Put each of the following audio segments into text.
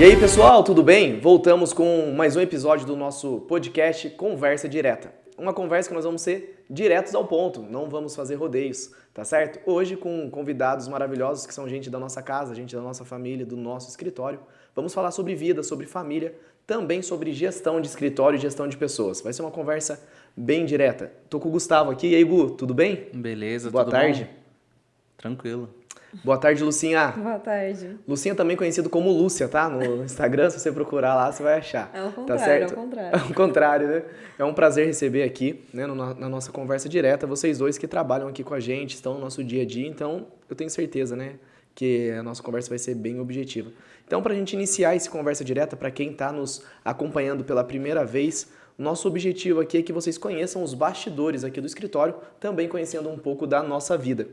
E aí, pessoal, tudo bem? Voltamos com mais um episódio do nosso podcast Conversa Direta. Uma conversa que nós vamos ser diretos ao ponto, não vamos fazer rodeios, tá certo? Hoje com convidados maravilhosos que são gente da nossa casa, gente da nossa família, do nosso escritório. Vamos falar sobre vida, sobre família, também sobre gestão de escritório e gestão de pessoas. Vai ser uma conversa bem direta. Tô com o Gustavo aqui. E aí, Gu, tudo bem? Beleza, Boa tudo tarde. bom? Tranquilo. Boa tarde, Lucinha. Boa tarde. Lucinha também conhecido como Lúcia, tá? No Instagram, se você procurar lá, você vai achar. É o contrário, tá certo? é o contrário. É o contrário, né? É um prazer receber aqui, né, na nossa conversa direta, vocês dois que trabalham aqui com a gente, estão no nosso dia a dia, então eu tenho certeza, né, que a nossa conversa vai ser bem objetiva. Então, pra gente iniciar esse conversa direta, para quem tá nos acompanhando pela primeira vez, nosso objetivo aqui é que vocês conheçam os bastidores aqui do escritório, também conhecendo um pouco da nossa vida.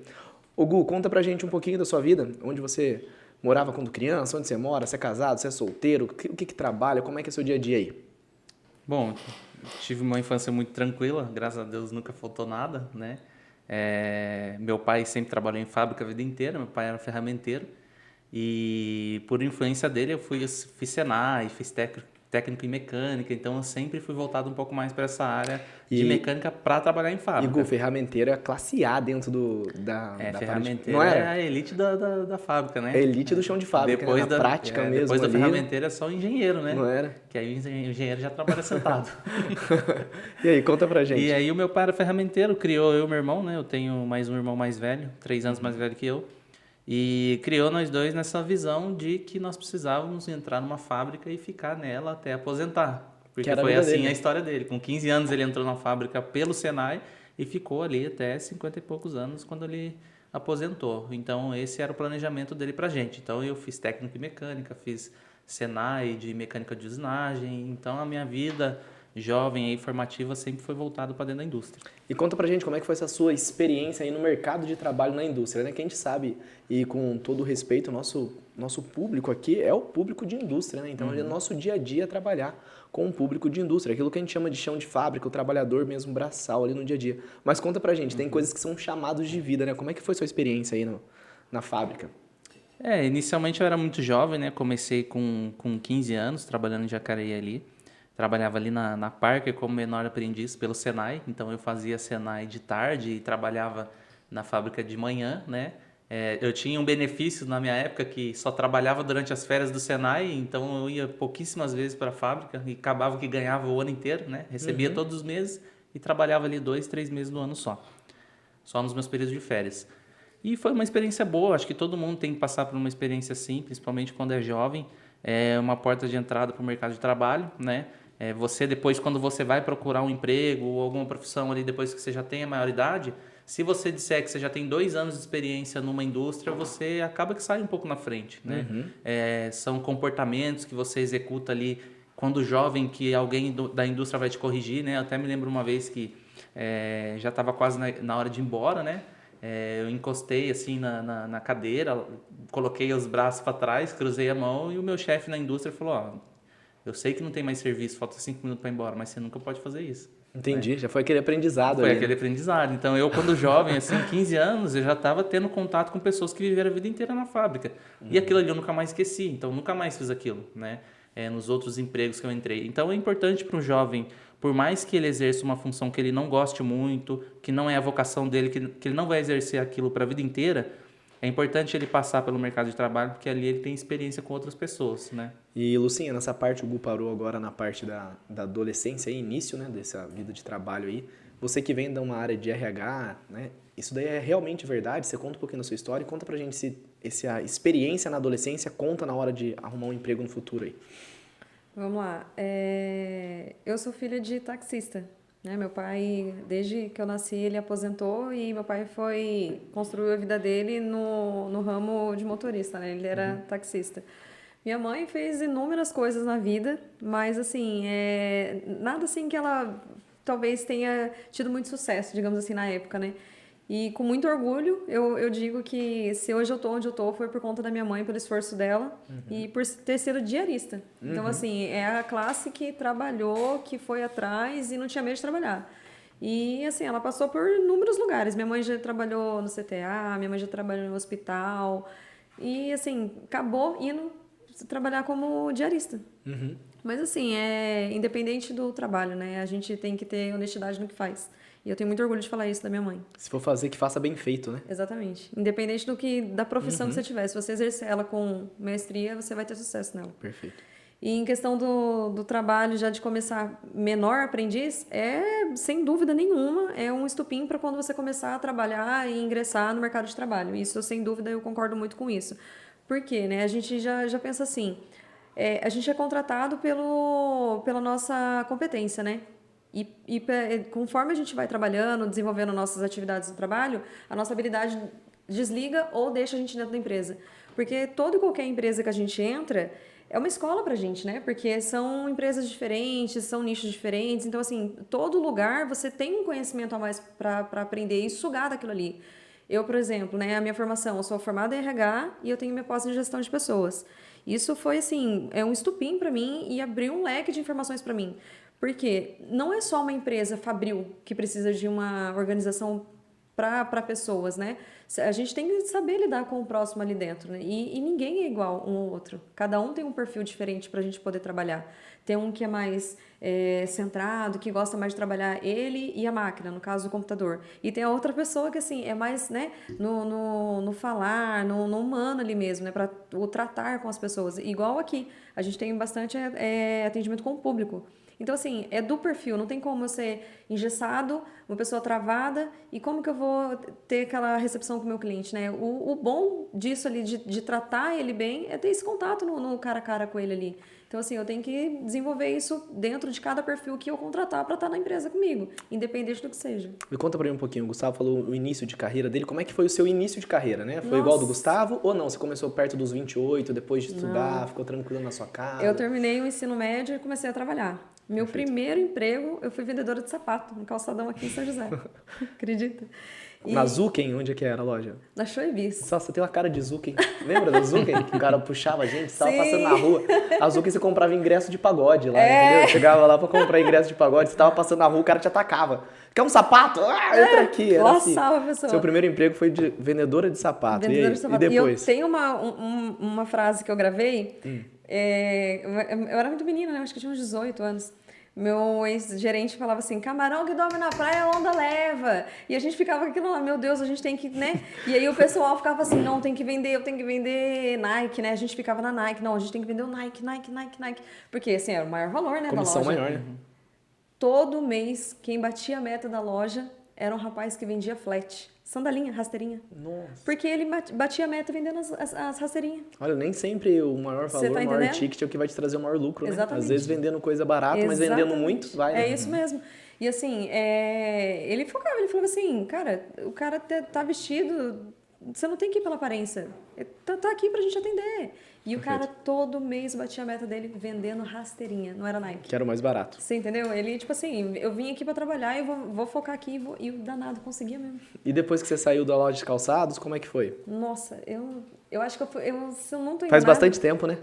Ô Gu, conta pra gente um pouquinho da sua vida, onde você morava quando criança, onde você mora, você é casado, você é solteiro, o que trabalha, como é que é seu dia a dia aí? Bom, tive uma infância muito tranquila, graças a Deus nunca faltou nada, né? Meu pai sempre trabalhou em fábrica a vida inteira, meu pai era ferramenteiro e por influência dele eu fiz Senai, fiz técnico em mecânica, então eu sempre fui voltado um pouco mais para essa área de mecânica para trabalhar em fábrica. E Gu, ferramenteiro é a classe A dentro da ferramenteiro não é a elite da fábrica, né? É a elite do chão de fábrica, depois né? Na prática mesmo depois da ali. ferramenteira é só o engenheiro, né? Não era? Que aí o engenheiro já trabalha sentado. E aí, conta pra gente. E aí o meu pai era ferramenteiro, criou eu e meu irmão, né? Eu tenho mais um irmão mais velho, 3 anos mais velho que eu. E criou nós dois nessa visão de que nós precisávamos entrar numa fábrica e ficar nela até aposentar. Porque foi assim dele. A história dele. Com 15 anos ele entrou na fábrica pelo Senai e ficou ali até 50 e poucos anos quando ele aposentou. Então esse era o planejamento dele pra gente. Então eu fiz técnico em mecânica, fiz Senai de mecânica de usinagem. Então a minha vida jovem e formativa sempre foi voltado para dentro da indústria. E conta pra gente como é que foi essa sua experiência aí no mercado de trabalho na indústria, né? Que a gente sabe, e com todo o respeito, o nosso público aqui é o público de indústria, né? Então é nosso dia a dia trabalhar com o público de indústria, aquilo que a gente chama de chão de fábrica, o trabalhador mesmo braçal ali no dia a dia. Mas conta pra gente, tem coisas que são chamados de vida, né? Como é que foi sua experiência aí na fábrica? Inicialmente eu era muito jovem, né? Comecei com 15 anos trabalhando em Jacareí ali. Trabalhava ali na Parker como menor aprendiz pelo Senai, então eu fazia Senai de tarde e trabalhava na fábrica de manhã, né? Eu tinha um benefício na minha época que só trabalhava durante as férias do Senai, então eu ia pouquíssimas vezes para a fábrica e acabava que ganhava o ano inteiro, né? Recebia todos os meses e trabalhava ali 2, 3 meses do ano só nos meus períodos de férias. E foi uma experiência boa, acho que todo mundo tem que passar por uma experiência assim, principalmente quando é jovem, é uma porta de entrada para o mercado de trabalho, né? Você depois, quando você vai procurar um emprego ou alguma profissão ali, depois que você já tem a maioridade, se você disser que você já tem 2 anos de experiência numa indústria, você acaba que sai um pouco na frente, né? São comportamentos que você executa ali quando jovem, que alguém da indústria vai te corrigir, né? Eu até me lembro uma vez que já estava quase na hora de ir embora, né? Eu encostei assim na cadeira, coloquei os braços para trás, cruzei a mão e o meu chefe na indústria falou, eu sei que não tem mais serviço, falta 5 minutos para ir embora, mas você nunca pode fazer isso. Entendi, já foi aquele aprendizado Foi ali. aquele aprendizado. Então, eu quando jovem, assim, 15 anos, eu já estava tendo contato com pessoas que viveram a vida inteira na fábrica. E aquilo ali eu nunca mais esqueci, então nunca mais fiz aquilo, né? Nos outros empregos que eu entrei. Então, é importante para um jovem, por mais que ele exerça uma função que ele não goste muito, que não é a vocação dele, que ele não vai exercer aquilo para a vida inteira, é importante ele passar pelo mercado de trabalho, porque ali ele tem experiência com outras pessoas, né? E, Lucinha, nessa parte, o Gu parou agora na parte da adolescência, início, né, dessa vida de trabalho aí. Você que vem de uma área de RH, né, isso daí é realmente verdade? Você conta um pouquinho da sua história e conta pra gente se a experiência na adolescência conta na hora de arrumar um emprego no futuro aí. Vamos lá. Eu sou filha de taxista, né? Meu pai, desde que eu nasci, ele aposentou e meu pai construiu a vida dele no ramo de motorista, né? Ele era taxista. Minha mãe fez inúmeras coisas na vida, mas assim, nada assim que ela talvez tenha tido muito sucesso, digamos assim, na época, né? E com muito orgulho, eu digo que se hoje eu tô onde eu tô, foi por conta da minha mãe, pelo esforço dela e por ter sido diarista. Então, assim, é a classe que trabalhou, que foi atrás e não tinha medo de trabalhar. E, assim, ela passou por inúmeros lugares. Minha mãe já trabalhou no CTA, minha mãe já trabalhou no hospital. E, assim, acabou indo trabalhar como diarista. Uhum. Mas assim, independente do trabalho, né? A gente tem que ter honestidade no que faz. E eu tenho muito orgulho de falar isso da minha mãe. Se for fazer, que faça bem feito, né? Exatamente. Independente da profissão que você tiver. Se você exercer ela com maestria, você vai ter sucesso nela. Perfeito. E em questão do trabalho, já de começar menor aprendiz, sem dúvida nenhuma, é um estupim para quando você começar a trabalhar e ingressar no mercado de trabalho. Isso, sem dúvida, eu concordo muito com isso. Por quê, né? A gente já pensa assim, a gente é contratado pela nossa competência, né? E conforme a gente vai trabalhando, desenvolvendo nossas atividades do trabalho, a nossa habilidade desliga ou deixa a gente dentro da empresa. Porque toda e qualquer empresa que a gente entra é uma escola pra gente, né? Porque são empresas diferentes, são nichos diferentes. Então, assim, todo lugar você tem um conhecimento a mais para aprender e sugar daquilo ali. Eu, por exemplo, né, a minha formação, eu sou formada em RH e eu tenho minha pós em gestão de pessoas. Isso foi, assim, um estupim para mim e abriu um leque de informações para mim. Porque não é só uma empresa fabril que precisa de uma organização para pessoas, né? A gente tem que saber lidar com o próximo ali dentro, né? E ninguém é igual um ao outro. Cada um tem um perfil diferente para a gente poder trabalhar. Tem um que é mais centrado, que gosta mais de trabalhar ele e a máquina, no caso do computador. E tem a outra pessoa que, assim, é mais, né, no falar, no humano ali mesmo, né? Para o tratar com as pessoas. Igual aqui, a gente tem bastante atendimento com o público. Então, assim, é do perfil, não tem como eu ser engessado, uma pessoa travada, e como que eu vou ter aquela recepção com o meu cliente, né? O bom disso ali, de tratar ele bem, é ter esse contato no cara a cara com ele ali. Então, assim, eu tenho que desenvolver isso dentro de cada perfil que eu contratar para estar na empresa comigo, independente do que seja. Me conta pra mim um pouquinho, o Gustavo falou o início de carreira dele, como é que foi o seu início de carreira, né? Foi igual ao do Gustavo ou não? Você começou perto dos 28, depois de estudar, ficou tranquilo na sua casa? Eu terminei o ensino médio e comecei a trabalhar. Meu primeiro emprego, eu fui vendedora de sapato, no calçadão aqui em São José. Acredita? Na Zuken, onde é que era a loja? Na Shoebis. Nossa, você tem uma cara de Zuken. Lembra da Zuken? Que o cara puxava a gente, você tava passando na rua. A Zuken você comprava ingresso de pagode lá, entendeu? Chegava lá pra comprar ingresso de pagode, você tava passando na rua, o cara te atacava. Quer um sapato? Ah, entra aqui. Era assim. Laçava a pessoa. Seu primeiro emprego foi de vendedora de sapato. Vendedora de sapato. E depois? E eu tenho uma frase que eu gravei. Eu era muito menina, né? Acho que eu tinha uns 18 anos. Meu ex-gerente falava assim, camarão que dorme na praia, a onda leva. E a gente ficava com aquilo lá, meu Deus, a gente tem que, né? E aí o pessoal ficava assim, não, tem que vender, eu tenho que vender Nike, né? A gente ficava na Nike, não, a gente tem que vender o Nike. Porque, assim, era o maior valor, né, Comissão da loja. maior, né? Todo mês, quem batia a meta da loja era um rapaz que vendia flat. Sandalinha, rasteirinha. Nossa. Porque ele batia a meta vendendo as rasteirinhas. Olha, nem sempre o maior valor, o maior ticket é o que vai te trazer o maior lucro, né? Exatamente. Às vezes vendendo coisa barata, mas vendendo muito, vai. É isso mesmo. E assim, ele focava, ele falava assim, cara, o cara tá vestido, você não tem que ir pela aparência, tá aqui pra gente atender. E o cara todo mês batia a meta dele vendendo rasteirinha, não era Nike. Que era o mais barato. Você entendeu? Ele, tipo assim, eu vim aqui pra trabalhar e vou focar aqui e o danado conseguia mesmo. E depois que você saiu da loja de calçados, como é que foi? Nossa, eu acho que se eu não tô enganada... Faz bastante tempo, né?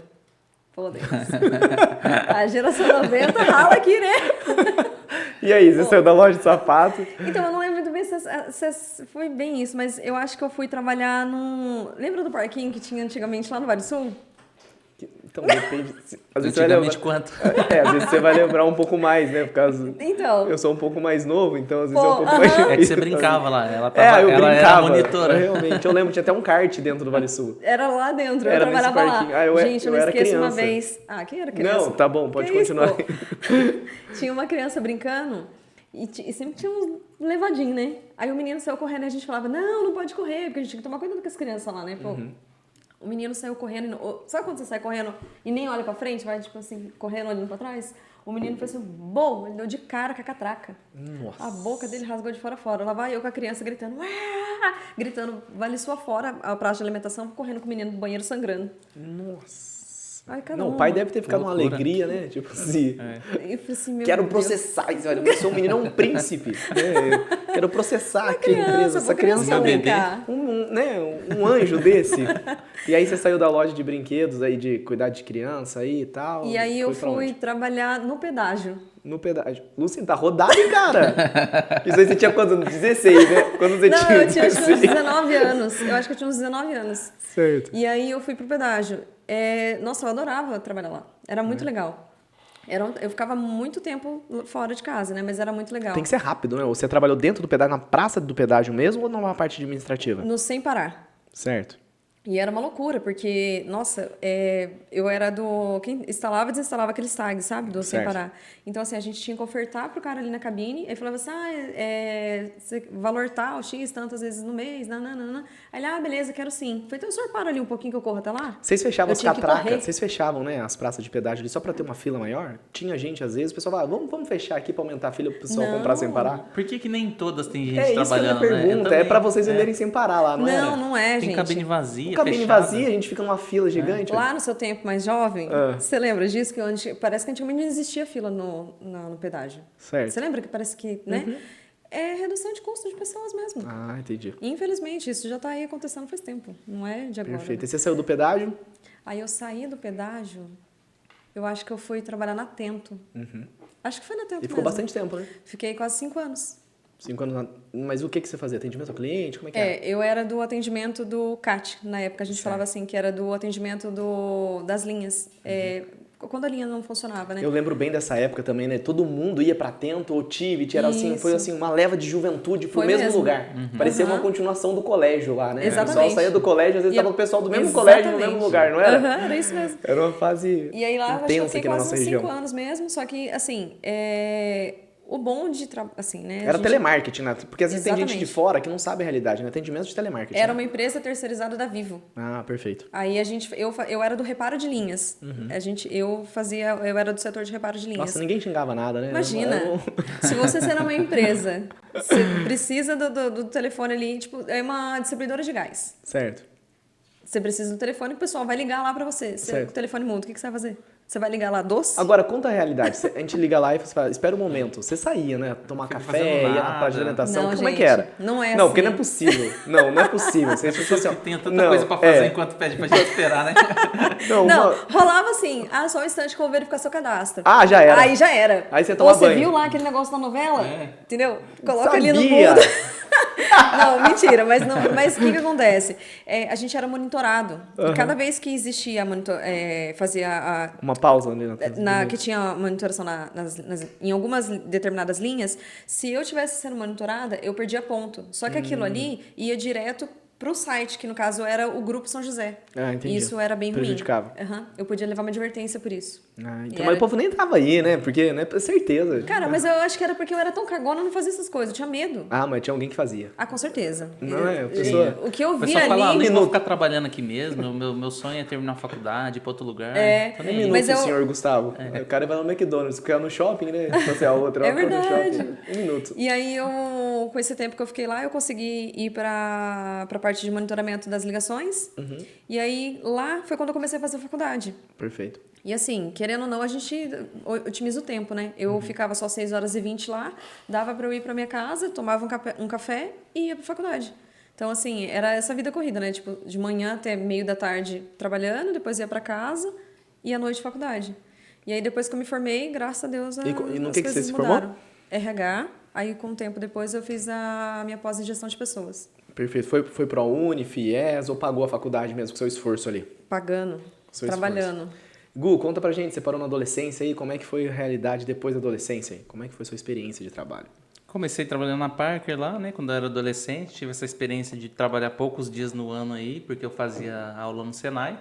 Falou Deus. A geração 90 rala aqui, né? E aí, você saiu da loja de sapato? Então, eu não lembro muito bem se foi bem isso, mas eu acho que eu fui trabalhar num... Lembra do parquinho que tinha antigamente lá no Vale Sul? Então, depende. Às vezes Antigamente você quanto? às vezes você vai lembrar um pouco mais, né? Por causa... Então... Eu sou um pouco mais novo, então às vezes é um pouco mais difícil. É que você brincava lá, ela eu era brincava. a monitora. Realmente, eu lembro, tinha até um kart dentro do Vale Sul. Era lá dentro, eu Era nesse trabalhava parquinho. lá. Gente, eu não era esqueço criança. uma vez... Ah, quem era criança? Não, tá bom, pode Que continuar. Isso, tinha uma criança brincando e sempre tinha uns levadinhos, né? Aí o menino saiu correndo e a gente falava, não pode correr, porque a gente tinha que tomar cuidado com as crianças lá, né? Pô, o menino saiu correndo, sabe quando você sai correndo e nem olha pra frente, vai tipo assim, correndo, olhando pra trás? O menino fez assim, bom, ele deu de cara com a catraca. Nossa. A boca dele rasgou de fora a fora. Lá vai eu com a criança gritando, "Uá!" Gritando, Vale Sul afora, a praça de alimentação, correndo com o menino do banheiro sangrando. Nossa. Ai, Não, o pai deve ter ficado uma alegria, né? Tipo assim, Eu falei assim, meu quero Deus. processar isso, olha, eu sou um menino, é um príncipe. Né? Quero processar aqui a criança, empresa. Essa criança pra é brincar. um anjo desse. E aí você saiu da loja de brinquedos aí, de cuidar de criança aí e tal? E aí eu Foi pra fui onde? trabalhar no pedágio. No pedágio. Luciano, tá rodado, hein, cara? Isso aí você tinha quantos anos? 16, né? Quando você Não, tinha eu tinha acho que uns 16. 19 anos. Eu acho que eu tinha uns 19 anos. Certo. E aí eu fui pro pedágio. Nossa, eu adorava trabalhar lá. Era muito legal. Eu ficava muito tempo fora de casa, né? Mas era muito legal. Tem que ser rápido, né? Você trabalhou dentro do pedágio, na praça do pedágio mesmo ou numa parte administrativa? No Sem Parar. Certo. E era uma loucura, porque, nossa, eu era quem instalava e desinstalava aqueles tags, sabe? Do Sem Certo. Parar. Então, assim, a gente tinha que ofertar pro cara ali na cabine, aí falava assim, valor tal, X, tantas vezes no mês, nananana. Aí ele, beleza, quero sim. Falei, então o senhor para ali um pouquinho que eu corro até lá? Vocês fechavam Eu as tinha que catracas, correr. vocês fechavam, né, as praças de pedágio ali só pra ter uma fila maior? Tinha gente, às vezes, o pessoal falava, vamos fechar aqui pra aumentar a fila pro pessoal Não. comprar sem parar? Por que que nem todas tem gente É isso que eu trabalhando, me né? Eu pergunto, também. pra vocês venderem sem parar lá, não era? Não, não é, Tem gente. cabine vazia, Com cabine fechada. vazia, a gente fica numa fila gigante. Lá no seu tempo mais jovem, Ah. você lembra disso? Parece que antigamente não existia fila no pedágio. Certo. Você lembra que parece que, né? É redução de custo de pessoas mesmo. Ah, entendi. Infelizmente, isso já está aí acontecendo faz tempo, não é de agora. Perfeito. né? E você saiu do pedágio? Aí eu saí do pedágio, eu acho que eu fui trabalhar na Tento. Acho que foi na Tento E ficou mesmo. bastante tempo, né? Fiquei quase 5 anos. 5 anos. Mas o que você fazia? Atendimento ao cliente? Como é que era? Eu era do atendimento do CAT. Na época a gente Certo. falava assim, que era do atendimento das linhas. Quando a linha não funcionava, né? Eu lembro bem dessa época também, né? Todo mundo ia pra Tento ou Tivit, era assim, foi Isso. assim, uma leva de juventude pro Foi mesmo mesmo. lugar. Parecia Aham. uma continuação do colégio lá, né? O pessoal Exatamente. saía do colégio, às vezes E tava eu- o pessoal do mesmo Exatamente. colégio no mesmo lugar, não era? Aham, era isso mesmo. Era uma fase E aí lá, eu acho que eu intensa fiquei aqui na quase nossa uns 5 região. anos mesmo, só que, assim, o bom de assim, né? Era telemarketing, né? Porque às vezes tem gente de Exatamente. fora que não sabe a realidade, né? Atendimento de telemarketing. Era né? uma empresa terceirizada da Vivo. Ah, perfeito. Aí eu era do reparo de linhas. Eu era do setor de reparo de linhas. Nossa, ninguém xingava nada, né? Imagina, Era um- se você ser uma empresa, você precisa do telefone ali, tipo, é uma distribuidora de gás. Certo. Você precisa do telefone, o pessoal vai ligar lá pra você. Certo. O telefone muda, o que você vai fazer? Você vai ligar lá doce? Agora, conta a realidade. A gente liga lá e você fala, espera um momento. Você saía, né? Tomar Fica café, fazendo ia na nada. praça de alimentação. Não, Como é que gente, era? não é Não, assim. porque não é possível. Não é possível. Você pensa assim, ó, Tem tanta não, coisa pra fazer é. enquanto pede pra gente esperar, né? Não, Não, uma- rolava assim, só um instante que eu vou verificar seu cadastro. Ah, já era. Aí já era. Aí você toma Ou você banho. viu lá aquele negócio da novela? É. Entendeu? Coloca ali no Sabia. mundo. Não, mentira, mas o que acontece? A gente era monitorado. E cada vez que existia fazia Uma pausa ali que tinha monitoração em algumas determinadas linhas, se eu estivesse sendo monitorada, eu perdia ponto. Só que aquilo ali ia direto pro site, que no caso era o Grupo São José. Ah, entendi. Isso era bem ruim. Prejudicava. Aham. Eu podia levar uma advertência por isso. Ah, então, E mas o povo nem tava aí, né? Porque, né? Certeza. Cara, mas eu acho que era porque eu era tão cagona, eu não fazia essas coisas. Eu tinha medo. Ah, mas tinha alguém que fazia. Ah, com certeza. Não é? A pessoa- O que eu O vi pessoal ali... fala, nem minuto. vou ficar trabalhando aqui mesmo, meu sonho é terminar a faculdade, ir pra outro lugar. Tô nem aí. Minuto, Mas eu- senhor Gustavo. O cara vai no McDonald's, porque é no shopping, né? Se fosse a outra, É ela ficou no verdade. shopping. Um minuto. E aí, com esse tempo que eu fiquei lá, eu consegui ir pra parte de monitoramento das ligações. E aí, lá foi quando eu comecei a fazer faculdade. Perfeito. E assim, querendo ou não, a gente otimiza o tempo, né? Eu ficava só 6h20 lá, dava pra eu ir pra minha casa, tomava um café e ia pra faculdade. Então, assim, era essa vida corrida, né? Tipo, de manhã até meio da tarde trabalhando, depois ia pra casa e à noite faculdade. E aí, depois que eu me formei, graças a Deus, E no as que você coisas se formou? mudaram. RH, aí com o tempo depois eu fiz a minha pós em gestão de pessoas. Perfeito. Foi pro Uni, FIES ou pagou a faculdade mesmo com seu esforço ali? Pagando, Seu trabalhando. Gu, conta pra gente, você parou na adolescência aí, como é que foi a realidade depois da adolescência aí? Como é que foi a sua experiência de trabalho? Comecei trabalhando na Parker lá, né? Quando eu era adolescente, tive essa experiência de trabalhar poucos dias no ano aí, porque eu fazia aula no Senai.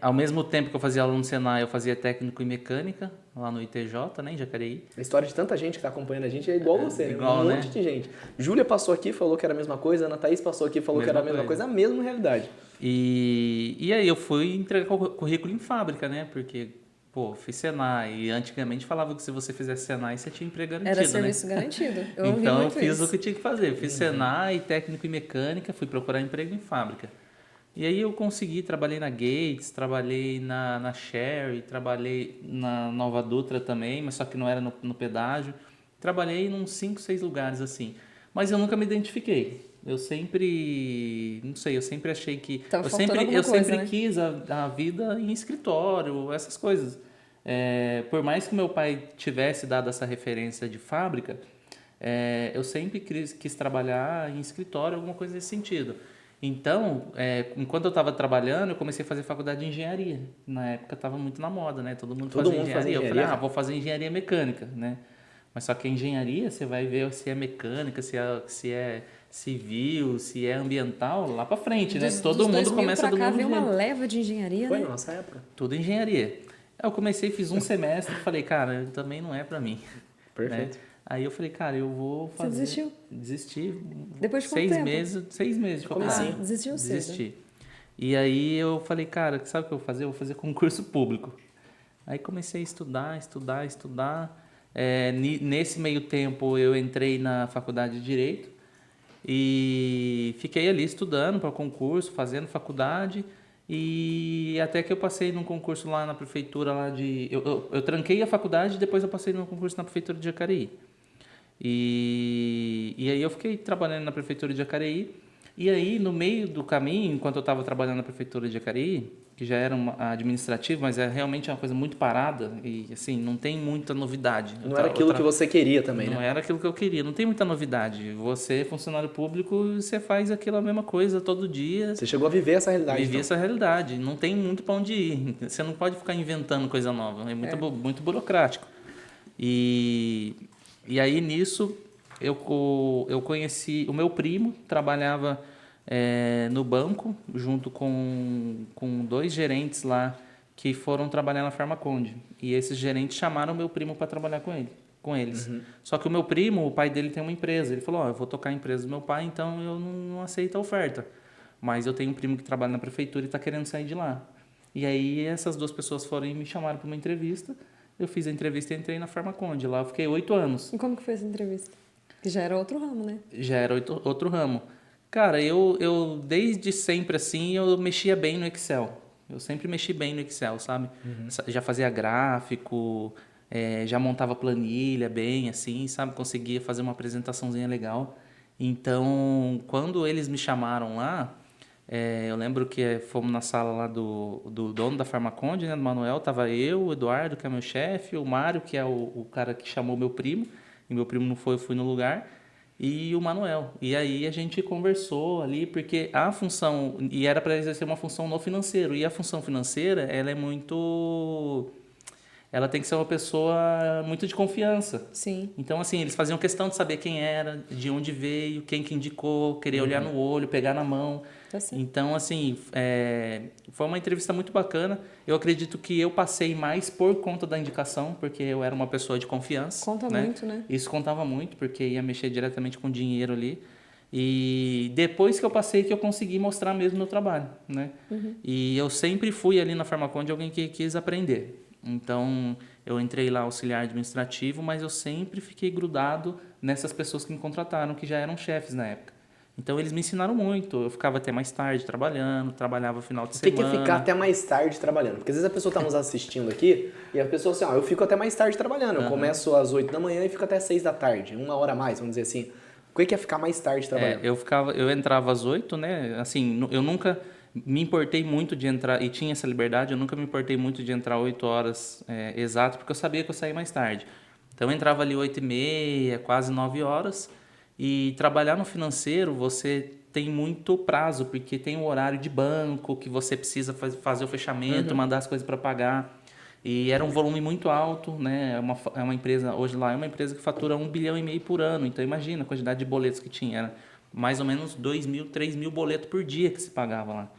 Ao mesmo tempo que eu fazia aula no Senai, eu fazia técnico em mecânica, lá no ITJ, né, em Jacareí. A história de tanta gente que tá acompanhando a gente é igual você, igual, né? Um né? monte de gente. Júlia passou aqui, falou que era a mesma coisa, Ana Thaís passou aqui, falou que era a mesma coisa, a mesma realidade. E aí eu fui entregar currículo em fábrica, né? Porque, pô, fiz Senai, e antigamente falava que se você fizesse Senai, você tinha emprego garantido, Era serviço garantido. Eu ouvi Então eu muito fiz isso. o que tinha que fazer. Eu fiz Senai, técnico em mecânica, fui procurar emprego em fábrica. E aí eu consegui, trabalhei na Gates, trabalhei na Sherry, trabalhei na Nova Dutra também, mas só que não era no pedágio. Trabalhei em uns 5, 6 lugares assim. Mas eu nunca me identifiquei. Eu sempre, não sei, eu sempre achei que... Tava eu faltando sempre, alguma eu coisa, sempre né? quis a vida em escritório, essas coisas. Por mais que meu pai tivesse dado essa referência de fábrica, eu sempre quis trabalhar em escritório, alguma coisa nesse sentido. Então, enquanto eu estava trabalhando, eu comecei a fazer faculdade de engenharia. Na época estava muito na moda, né? Todo mundo Todo fazia mundo fazia engenharia. Eu falei, engenharia? vou fazer engenharia mecânica, né? Mas só que a engenharia, você vai ver se é mecânica, se é civil, se é ambiental, lá pra frente, né? Todo Dos mundo 2000 começa pra do cá mesmo veio uma jeito. leva de engenharia, Foi né? na nossa época. Tudo engenharia. Aí eu comecei, fiz um semestre e falei, cara, também não é pra mim, né? Perfeito. Aí eu falei, cara, eu vou Você fazer... desistiu? Desisti. Depois de quanto tempo? 6 meses de Como faculdade. assim? Desistiu cedo. Desisti. E aí eu falei, cara, sabe o que eu vou fazer? Eu vou fazer concurso público. Aí comecei a estudar. Nesse meio tempo eu entrei na faculdade de Direito e fiquei ali estudando para concurso, fazendo faculdade e até que eu passei num concurso lá na prefeitura lá de... Eu tranquei a faculdade e depois eu passei num concurso na prefeitura de Jacareí. E aí eu fiquei trabalhando na prefeitura de Jacareí. E aí, no meio do caminho, enquanto eu estava trabalhando na prefeitura de Jacareí, que já era administrativo, mas é realmente uma coisa muito parada e, assim, não tem muita novidade. Não era aquilo que você queria também, Não né? era aquilo que eu queria, não tem muita novidade. Você, é funcionário público, você faz aquela mesma coisa todo dia. Você chegou a viver essa realidade, Viver então. essa realidade. Não tem muito para onde ir. Você não pode ficar inventando coisa nova. É muito burocrático. E aí, nisso, eu conheci... O meu primo trabalhava no banco, junto com 2 gerentes lá que foram trabalhar na Farmaconde. E esses gerentes chamaram meu primo para trabalhar com eles. Só que o meu primo, o pai dele tem uma empresa. Ele falou, eu vou tocar a empresa do meu pai, então eu não aceito a oferta. Mas eu tenho um primo que trabalha na prefeitura e está querendo sair de lá. E aí essas 2 pessoas foram e me chamaram para uma entrevista. Eu fiz a entrevista e entrei na Farmaconde. Lá eu fiquei 8 anos. E como que foi essa entrevista? Que já era outro ramo, né? Já era outro ramo. Cara, eu desde sempre assim, eu mexia bem no Excel. Eu sempre mexi bem no Excel, sabe? Já fazia gráfico, já montava planilha bem, assim, sabe? Conseguia fazer uma apresentaçãozinha legal. Então, quando eles me chamaram lá, eu lembro que fomos na sala lá do dono da Farmaconde, né, do Manuel. Tava eu, o Eduardo, que é meu chefe, o Mário, que é o cara que chamou meu primo. E meu primo não foi, eu fui no lugar. E o Manuel. E aí a gente conversou ali, porque a função... E era para exercer uma função no financeiro. E a função financeira, ela é muito... Ela tem que ser uma pessoa muito de confiança. Sim. Então, assim, eles faziam questão de saber quem era, de onde veio, quem que indicou, querer olhar no olho, pegar na mão. Tá certo. Então, assim, foi uma entrevista muito bacana. Eu acredito que eu passei mais por conta da indicação, porque eu era uma pessoa de confiança. Conta muito, né? Isso contava muito, porque ia mexer diretamente com dinheiro ali. E depois que eu passei, que eu consegui mostrar mesmo meu trabalho, né? E eu sempre fui ali na Farmaconde alguém que quis aprender. Então, eu entrei lá auxiliar administrativo, mas eu sempre fiquei grudado nessas pessoas que me contrataram, que já eram chefes na época. Então, eles me ensinaram muito. Eu ficava até mais tarde trabalhando, trabalhava final de O que semana. é ficar até mais tarde trabalhando? Porque às vezes a pessoa está nos assistindo aqui e a pessoa assim, eu fico até mais tarde trabalhando. Eu começo às 8 da manhã e fico até 6 da tarde. 1 hora a mais, vamos dizer assim. O que é ficar mais tarde trabalhando? Eu entrava às 8, né? Assim, eu nunca me importei muito de entrar, e tinha essa liberdade, eu nunca me importei muito de entrar 8 horas exato, porque eu sabia que eu saía mais tarde. Então, eu entrava ali 8h30, quase 9 horas, e trabalhar no financeiro, você tem muito prazo, porque tem o horário de banco, que você precisa fazer o fechamento, mandar as coisas para pagar. E era um volume muito alto, né? É uma empresa, hoje lá é uma empresa que fatura 1,5 bilhão por ano. Então, imagina a quantidade de boletos que tinha. Era mais ou menos 2.000, 3.000 boletos por dia que se pagava lá.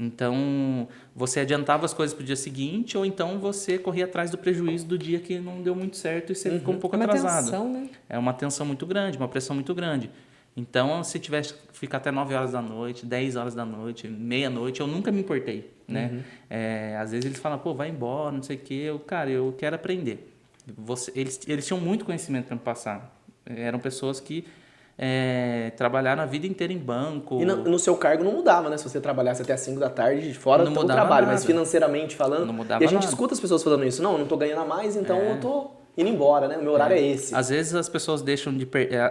Então, você adiantava as coisas para o dia seguinte, ou então você corria atrás do prejuízo do dia que não deu muito certo e você ficou um pouco atrasado. Tensão, né? É uma tensão muito grande, uma pressão muito grande. Então, se tivesse que ficar até 9 horas da noite, 10 horas da noite, meia-noite, eu nunca me importei, né? Às vezes eles falam, vai embora, não sei o quê. Eu quero aprender. Eles tinham muito conhecimento para me passar. Eram pessoas que trabalharam a vida inteira em banco. E no seu cargo não mudava, né? Se você trabalhasse até as 5 da tarde, fora do Não mudava trabalho, nada. mas financeiramente falando. Não mudava e a gente nada. escuta as pessoas falando isso. Não tô ganhando a mais, então eu tô indo embora, né? O meu horário é esse. Às vezes as pessoas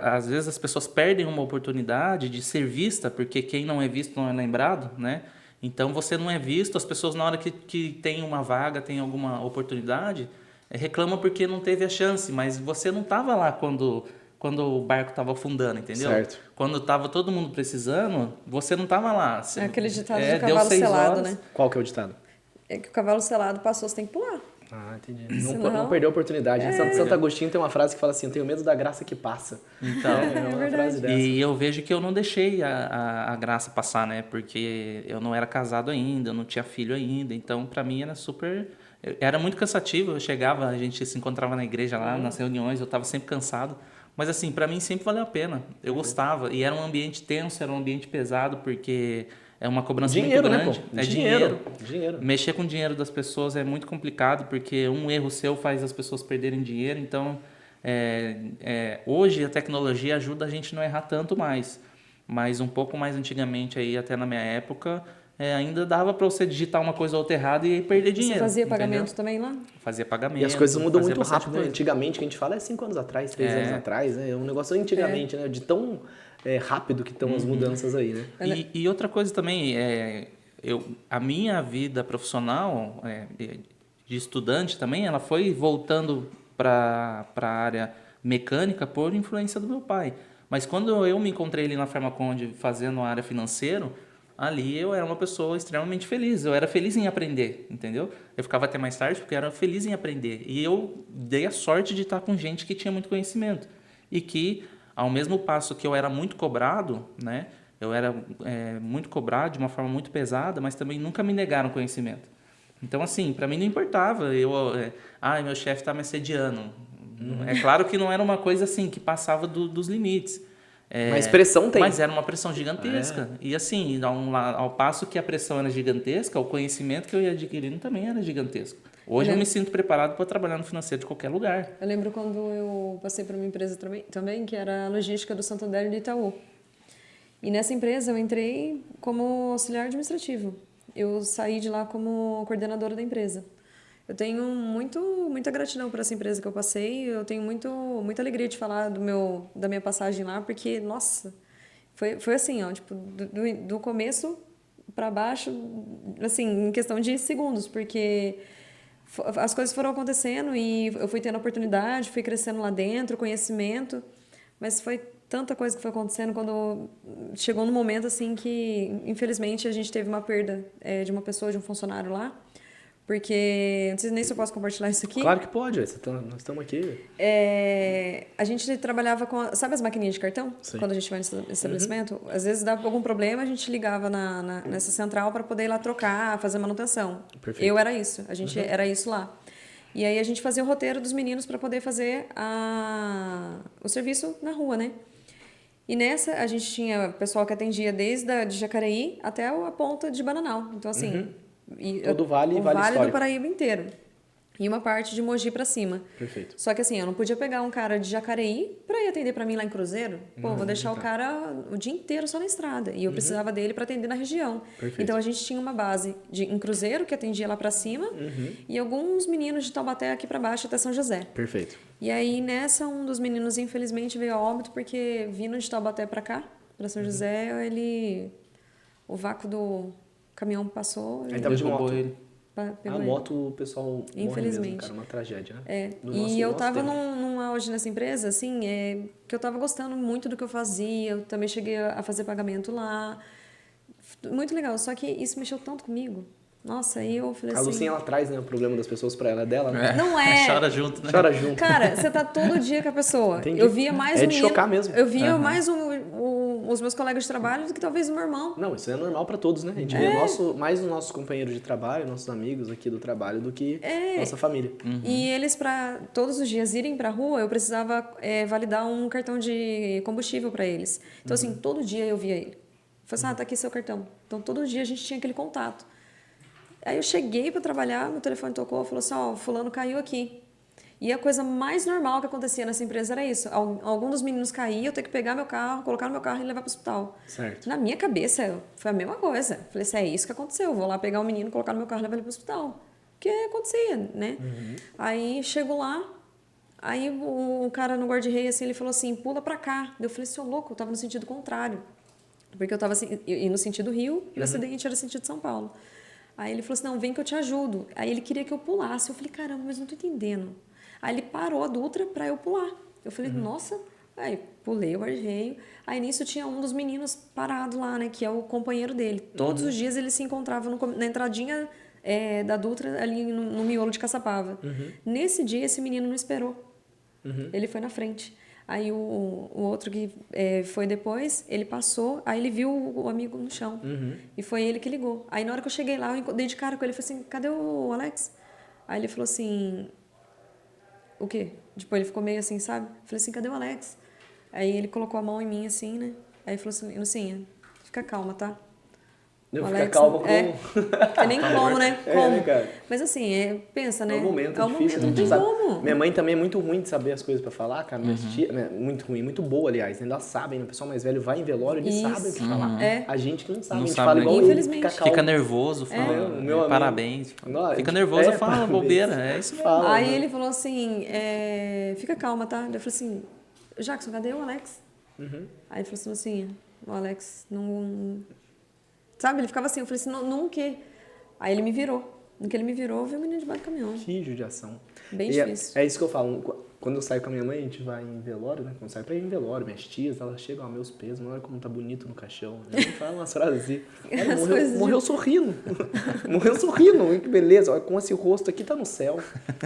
às vezes as pessoas perdem uma oportunidade de ser vista, porque quem não é visto não é lembrado, né? Então você não é visto, as pessoas na hora que tem uma vaga, tem alguma oportunidade, reclamam porque não teve a chance, mas você não estava lá quando o barco estava afundando, entendeu? Certo. Quando estava todo mundo precisando, você não estava lá. É aquele ditado do deu cavalo 6 selado, horas. né? Qual que é o ditado? É que o cavalo selado passou, você tem que pular. Ah, entendi. Senão- Não perdeu a oportunidade. Santo Agostinho tem uma frase que fala assim, eu tenho medo da graça que passa. Então, É uma verdade. frase dessa. e eu vejo que eu não deixei a graça passar, né? Porque eu não era casado ainda, eu não tinha filho ainda. Então, pra mim, era super... Era muito cansativo. Eu chegava, a gente se encontrava na igreja lá, nas reuniões, eu tava sempre cansado. Mas, assim, pra mim sempre valeu a pena. Eu gostava. E era um ambiente tenso, era um ambiente pesado, porque é uma cobrança Dinheiro, muito né, grande. pô? É dinheiro. Dinheiro. Mexer com o dinheiro das pessoas é muito complicado, porque um erro seu faz as pessoas perderem dinheiro. Então, hoje a tecnologia ajuda a gente a não errar tanto mais. Mas um pouco mais antigamente, aí, até na minha época, ainda dava para você digitar uma coisa ou outra errada e perder dinheiro. Você fazia entendeu? pagamento também lá? Fazia pagamento. E as coisas mudam fazia muito bastante rápido, né? coisa. Antigamente, que a gente fala, é 5 anos atrás, 3 anos atrás, né? É um negócio antigamente, né? De tão rápido que estão as mudanças aí, né? E outra coisa também, a minha vida profissional de estudante também, ela foi voltando para a área mecânica por influência do meu pai. Mas quando eu me encontrei ali na Farmaconde fazendo a área financeira, ali eu era uma pessoa extremamente feliz. Eu era feliz em aprender, entendeu? Eu ficava até mais tarde porque eu era feliz em aprender. E eu dei a sorte de estar com gente que tinha muito conhecimento. E que, ao mesmo passo que eu era muito cobrado, né? Eu era muito cobrado de uma forma muito pesada, mas também nunca me negaram conhecimento. Então, assim, para mim não importava. Meu chefe está me assediando. É claro que não era uma coisa assim que passava dos limites. Mas pressão tem. Mas era uma pressão gigantesca. E assim, ao passo que a pressão era gigantesca, o conhecimento que eu ia adquirindo também era gigantesco. Hoje eu me sinto preparado para trabalhar no financeiro de qualquer lugar. Eu lembro quando eu passei para uma empresa também, que era a logística do Santander e do Itaú. E nessa empresa eu entrei como auxiliar administrativo. Eu saí de lá como coordenadora da empresa. Eu tenho muita gratidão por essa empresa que eu passei. Eu tenho muita alegria de falar da minha passagem lá, porque, nossa, foi assim, ó, tipo, do começo para baixo, assim, em questão de segundos, porque as coisas foram acontecendo e eu fui tendo oportunidade, fui crescendo lá dentro, conhecimento, mas foi tanta coisa que foi acontecendo quando chegou num momento assim que, infelizmente, a gente teve uma perda de uma pessoa, de um funcionário lá. Porque, não sei nem se eu posso compartilhar isso aqui. Claro que pode, nós estamos aqui. A gente trabalhava com... Sabe as maquininhas de cartão? Sim. Quando a gente vai no estabelecimento? Às vezes dava algum problema, a gente ligava nessa central para poder ir lá trocar, fazer manutenção. Perfeito. Eu era isso. A gente era isso lá. E aí a gente fazia o roteiro dos meninos para poder fazer o serviço na rua, né? E nessa a gente tinha pessoal que atendia desde de Jacareí até a ponta de Bananal. Então, assim... Todo vale e vale do histórico. Paraíba inteiro. E uma parte de Mogi pra cima. Perfeito. Só que assim, eu não podia pegar um cara de Jacareí pra ir atender pra mim lá em Cruzeiro. Pô, vou deixar o cara o dia inteiro só na estrada. E eu precisava dele pra atender na região. Perfeito. Então a gente tinha uma base em Cruzeiro, que atendia lá pra cima, e alguns meninos de Taubaté aqui pra baixo até São José. Perfeito. E aí nessa, um dos meninos infelizmente veio a óbito, porque vindo de Taubaté pra cá, pra São José, o vácuo do caminhão passou. Aí tava de Derrubou moto. ele. Pegou A ele. moto, o pessoal morre mesmo, Infelizmente. cara, uma tragédia, né? E eu tava num auge nessa empresa, assim, que eu tava gostando muito do que eu fazia, eu também cheguei a fazer pagamento lá. Muito legal, só que isso mexeu tanto comigo. Nossa, aí eu falei A assim... Lucinha, ela traz, né, o problema das pessoas pra ela, é dela, né? Não é. Chora junto, né? Chora junto. Cara, você tá todo dia com a pessoa. Entendi. Eu via mais É um de menino, chocar mesmo. Eu via mais os meus colegas de trabalho do que talvez o meu irmão. Não, isso é normal pra todos, né? A gente vê mais os nossos companheiros de trabalho, nossos amigos aqui do trabalho, do que nossa família. E eles, para todos os dias irem pra rua, eu precisava validar um cartão de combustível para eles. Então, assim, todo dia eu via ele. Eu falei assim, tá aqui seu cartão. Então, todo dia a gente tinha aquele contato. Aí eu cheguei para trabalhar, meu telefone tocou, falou assim, fulano caiu aqui. E a coisa mais normal que acontecia nessa empresa era isso. Algum dos meninos caía, eu tenho que pegar meu carro, colocar no meu carro e levar para o hospital. Certo. Na minha cabeça, foi a mesma coisa. Falei assim, é isso que aconteceu. Eu vou lá pegar o menino, colocar no meu carro e levar ele para o hospital. Que acontecia, né? Aí chego lá, Aí o cara no guarda-rei, assim, ele falou assim, pula pra cá. Eu falei, seu louco, eu tava no sentido contrário. Porque eu tava assim, no sentido Rio e o acidente era sentido São Paulo. Aí ele falou assim, não, vem que eu te ajudo. Aí ele queria que eu pulasse. Eu falei, caramba, mas não tô entendendo. Aí ele parou a Dutra pra eu pular. Eu falei, nossa. Aí pulei o guarda-reio. Aí nisso tinha um dos meninos parado lá, né, que é o companheiro dele. Todos os dias eles se encontravam na entradinha da Dutra, ali no miolo de Caçapava. Nesse dia, esse menino não esperou. Ele foi na frente. Aí o outro que foi depois, ele passou, aí ele viu o amigo no chão. E foi ele que ligou. Aí na hora que eu cheguei lá, eu dei de cara com ele, falei assim, cadê o Alex? Aí ele falou assim, o quê? Tipo, ele ficou meio assim, sabe? Eu falei assim, cadê o Alex? Aí ele colocou a mão em mim assim, né? Aí ele falou assim, Lucinha, fica calma, tá? Eu O ficar Alex, calmo como... É nem como, né? Como? né, cara? Mas assim, pensa, né? É um momento É um difícil, momento, não né? tem Sabe? como. Minha mãe também é muito ruim de saber as coisas pra falar, cara. Minhas tia, muito ruim, muito boa, aliás. Elas sabem, né? O pessoal mais velho vai em velório, eles Isso. sabem o que falar. A gente que não sabe, Não a gente sabe, fala né? igual ele, Infelizmente. fica calmo. Fica nervoso, fala o meu amigo- parabéns. Não, Fica nervoso, fala parabéns. bobeira. É isso mesmo. Fala, Aí né? ele falou assim, fica calma, tá? Eu falei assim, Jackson, cadê o Alex? Aí ele falou assim, Lucinha, o Alex não... Sabe, ele ficava assim, eu falei assim, não o quê? Aí ele me virou. No que ele me virou, eu vi o menino debaixo do caminhão. Que judiação. Bem E difícil. É isso que eu falo. Quando eu saio com a minha mãe, a gente vai em velório, né? Quando eu saio pra ir em velório, minhas tias, elas chegam, ó, meus pesos, olha como tá bonito no caixão. A gente fala umas frases assim. Olha, As coisas de- morreu sorrindo. Morreu sorrindo. Que beleza. Olha, com esse rosto aqui tá no céu.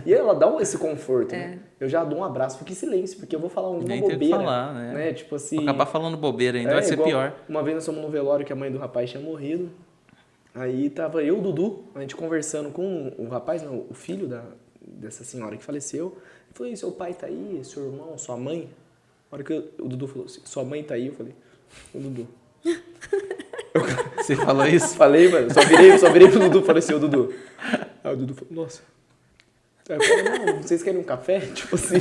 E ela dá esse conforto, né? Eu já dou um abraço, fique em silêncio, porque eu vou falar alguma Nem tem o que bobeira. falar, né? Tipo assim... Vou acabar falando bobeira ainda, vai ser igual pior. Uma vez nós fomos no velório que a mãe do rapaz tinha morrido. Aí tava eu e o Dudu, a gente conversando com o rapaz, não, o filho dessa senhora que faleceu. Ele falou, e seu pai tá aí, seu irmão, sua mãe? A hora que o Dudu falou assim, sua mãe tá aí, eu falei, o Dudu. Você falou isso? Falei, mano, só virei pro Dudu e falei assim, ô Dudu. Aí o Dudu falou, nossa. Aí eu falei, não, vocês querem um café? Tipo assim.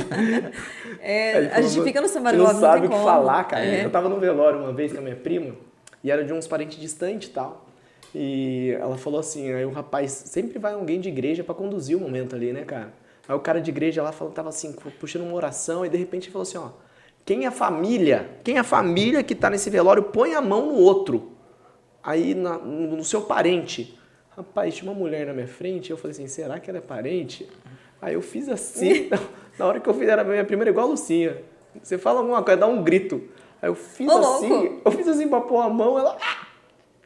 Aí ele A falou, gente fica no samba não não sabe tem o que como. falar, cara. Eu tava no velório uma vez com a minha prima, e era de uns parentes distantes e tal. E ela falou assim, aí o rapaz, sempre vai alguém de igreja pra conduzir o momento ali, né, cara? Aí o cara de igreja lá tava assim, puxando uma oração, e de repente ele falou assim, ó, quem é a família que tá nesse velório, põe a mão no outro, aí no seu parente. Rapaz, tinha uma mulher na minha frente, eu falei assim, será que ela é parente? Aí eu fiz assim, na hora que eu fiz, era a minha primeira igual a Lucinha. Você fala alguma coisa, dá um grito. Aí eu fiz assim pra pôr a mão, ela...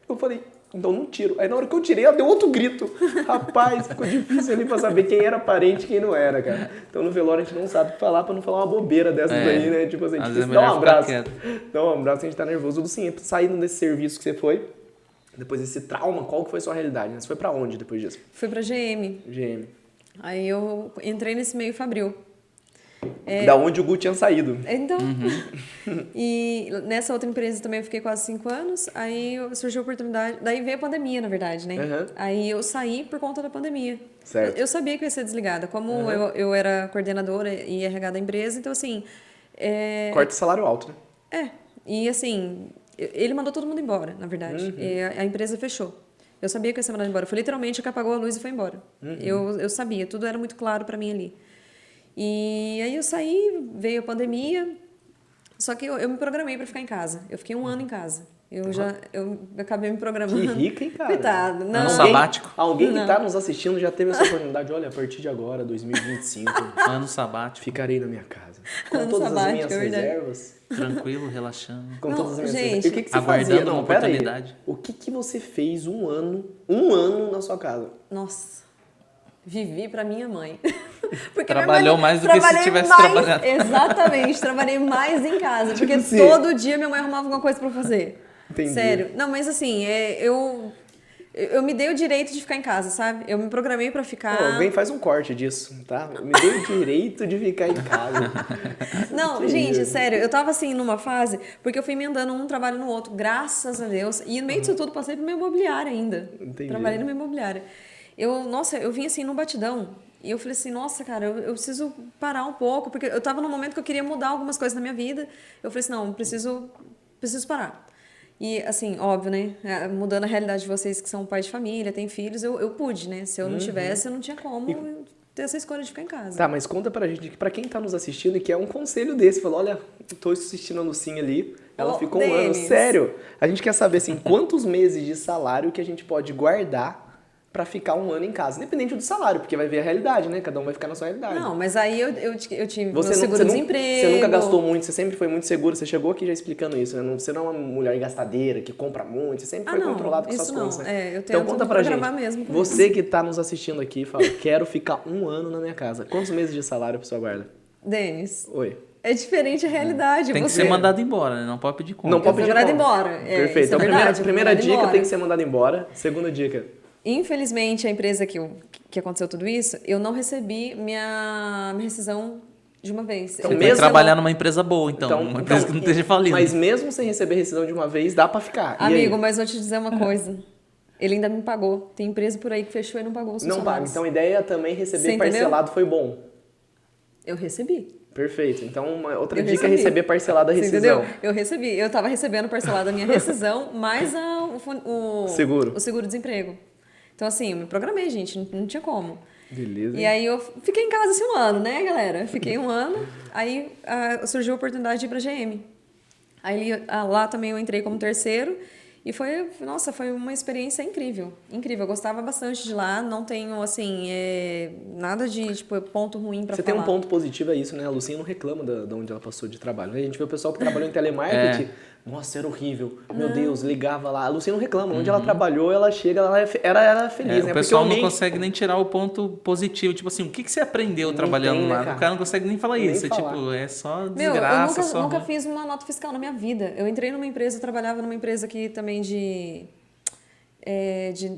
Eu falei, então não tiro. Aí na hora que eu tirei, ela deu outro grito. Rapaz, ficou difícil ali pra saber quem era parente e quem não era, cara. Então no velório a gente não sabe falar pra não falar uma bobeira dessas daí, né? Tipo assim, a gente dá um abraço. Dá um abraço, a gente tá nervoso. Sim, saindo desse serviço que você foi, depois desse trauma, qual que foi a sua realidade? Né? Você foi pra onde depois disso? Fui pra GM. GM. Aí eu entrei nesse meio fabril. Da onde o Gu tinha saído. Então, e nessa outra empresa também eu fiquei quase 5 anos, aí surgiu a oportunidade, daí veio a pandemia, na verdade, né? Aí eu saí por conta da pandemia. Certo. Eu sabia que eu ia ser desligada, como eu era coordenadora e RH da empresa, então assim... Corta salário alto, né? E assim, ele mandou todo mundo embora, na verdade, e a empresa fechou. Eu sabia que eu ia ser mandada embora, foi literalmente que apagou a luz e foi embora. Eu sabia, tudo era muito claro pra mim ali. E aí eu saí, veio a pandemia, só que eu me programei para ficar em casa. Eu fiquei 1 ano em casa. Eu acabei me programando. Que rica, hein, cara? Coitado. Não. Ano sabático. Alguém que tá nos assistindo já teve essa oportunidade. Olha, a partir de agora, 2025, Ano sabático. ficarei na minha casa. Com Ano todas sabático, as minhas é verdade. reservas. Tranquilo, relaxando. Com Não, todas as minhas gente, reservas. E o que você aguardando fazia? uma Pera aí. oportunidade. O que você fez 1 ano na sua casa? Nossa, vivi para minha mãe. Porque Trabalhou minha mãe, mais do que se trabalhei tivesse mais, trabalhado. Exatamente, trabalhei mais em casa. Porque assim. todo dia minha mãe arrumava alguma coisa para fazer. Entendi. Sério. Não, mas assim, eu me dei o direito de ficar em casa, sabe? Eu me programei para ficar... Pô, alguém faz um corte disso, tá? Me deu o direito de ficar em casa. Não, Que gente, isso. sério, eu tava assim numa fase, porque eu fui emendando um trabalho no outro, graças a Deus. E no meio disso tudo, passei pro meu imobiliário ainda. Entendi. Trabalhei no meu imobiliário. Eu vim assim num batidão. E eu falei assim, nossa, cara, eu preciso parar um pouco, porque eu tava num momento que eu queria mudar algumas coisas na minha vida. Eu falei assim, não, preciso parar. E, assim, óbvio, né? Mudando a realidade de vocês que são pais de família, têm filhos, eu pude, né? Se eu não tivesse, eu não tinha como ter essa escolha de ficar em casa. Tá, mas conta pra gente, que pra quem tá nos assistindo e quer um conselho desse, falou, olha, tô assistindo a Lucinha ali, ela ficou um ano, sério. A gente quer saber, assim, quantos meses de salário que a gente pode guardar pra ficar um ano em casa, independente do salário, porque vai ver a realidade, né? Cada um vai ficar na sua realidade. Não, mas aí eu tive Você meu seguro-desemprego. Você nunca gastou muito, você sempre foi muito segura, você chegou aqui já explicando isso, né? Você não é uma mulher gastadeira, que compra muito, você sempre foi controlado com suas contas, né? Eu então conta pra gente, mesmo você que tá nos assistindo aqui, fala, quero ficar um ano na minha casa. Quantos meses de salário a pessoa guarda? Denis. Oi. É diferente a realidade. Tem que ser mandado embora, né? Não pode pedir conta. Não pode pedir mandado conta. embora. Perfeito. Então, primeira dica, tem que ser mandado embora. Segunda dica. Infelizmente, a empresa que aconteceu tudo isso, eu não recebi minha rescisão de uma vez. Então, mesmo trabalhar numa empresa boa, então uma empresa que não esteja falindo. Mas mesmo sem receber rescisão de uma vez, dá pra ficar. Amigo, mas vou te dizer uma coisa. Ele ainda me pagou. Tem empresa por aí que fechou e não pagou os funcionários. Não paga. Então a ideia também receber parcelado foi bom. Eu recebi. Perfeito. Então, uma outra dica é receber parcelada a rescisão. Entendeu? Eu recebi. Eu tava recebendo parcelada a minha rescisão, mais o seguro-desemprego. Então, assim, eu me programei, gente. Não tinha como. Beleza. E aí eu fiquei em casa assim um ano, né, galera? Fiquei um ano. Aí surgiu a oportunidade de ir pra GM. Aí lá também eu entrei como terceiro. E foi uma experiência incrível. Incrível. Eu gostava bastante de lá. Não tenho, assim, nada de, tipo, ponto ruim pra falar. Você tem um ponto positivo, é isso, né? A Lucinha não reclama de onde ela passou de trabalho. A gente vê o pessoal que trabalhou em telemarketing. Nossa, era horrível. Meu Deus, ligava lá. A Lucinha não reclama. Onde ela trabalhou, ela chega, ela era feliz, né? O pessoal não consegue nem tirar o ponto positivo. Tipo assim, o que você aprendeu trabalhando lá? O cara não consegue nem falar isso. Tipo, é só desgraça. Eu nunca fiz uma nota fiscal na minha vida. Eu entrei numa empresa, eu trabalhava numa empresa aqui também de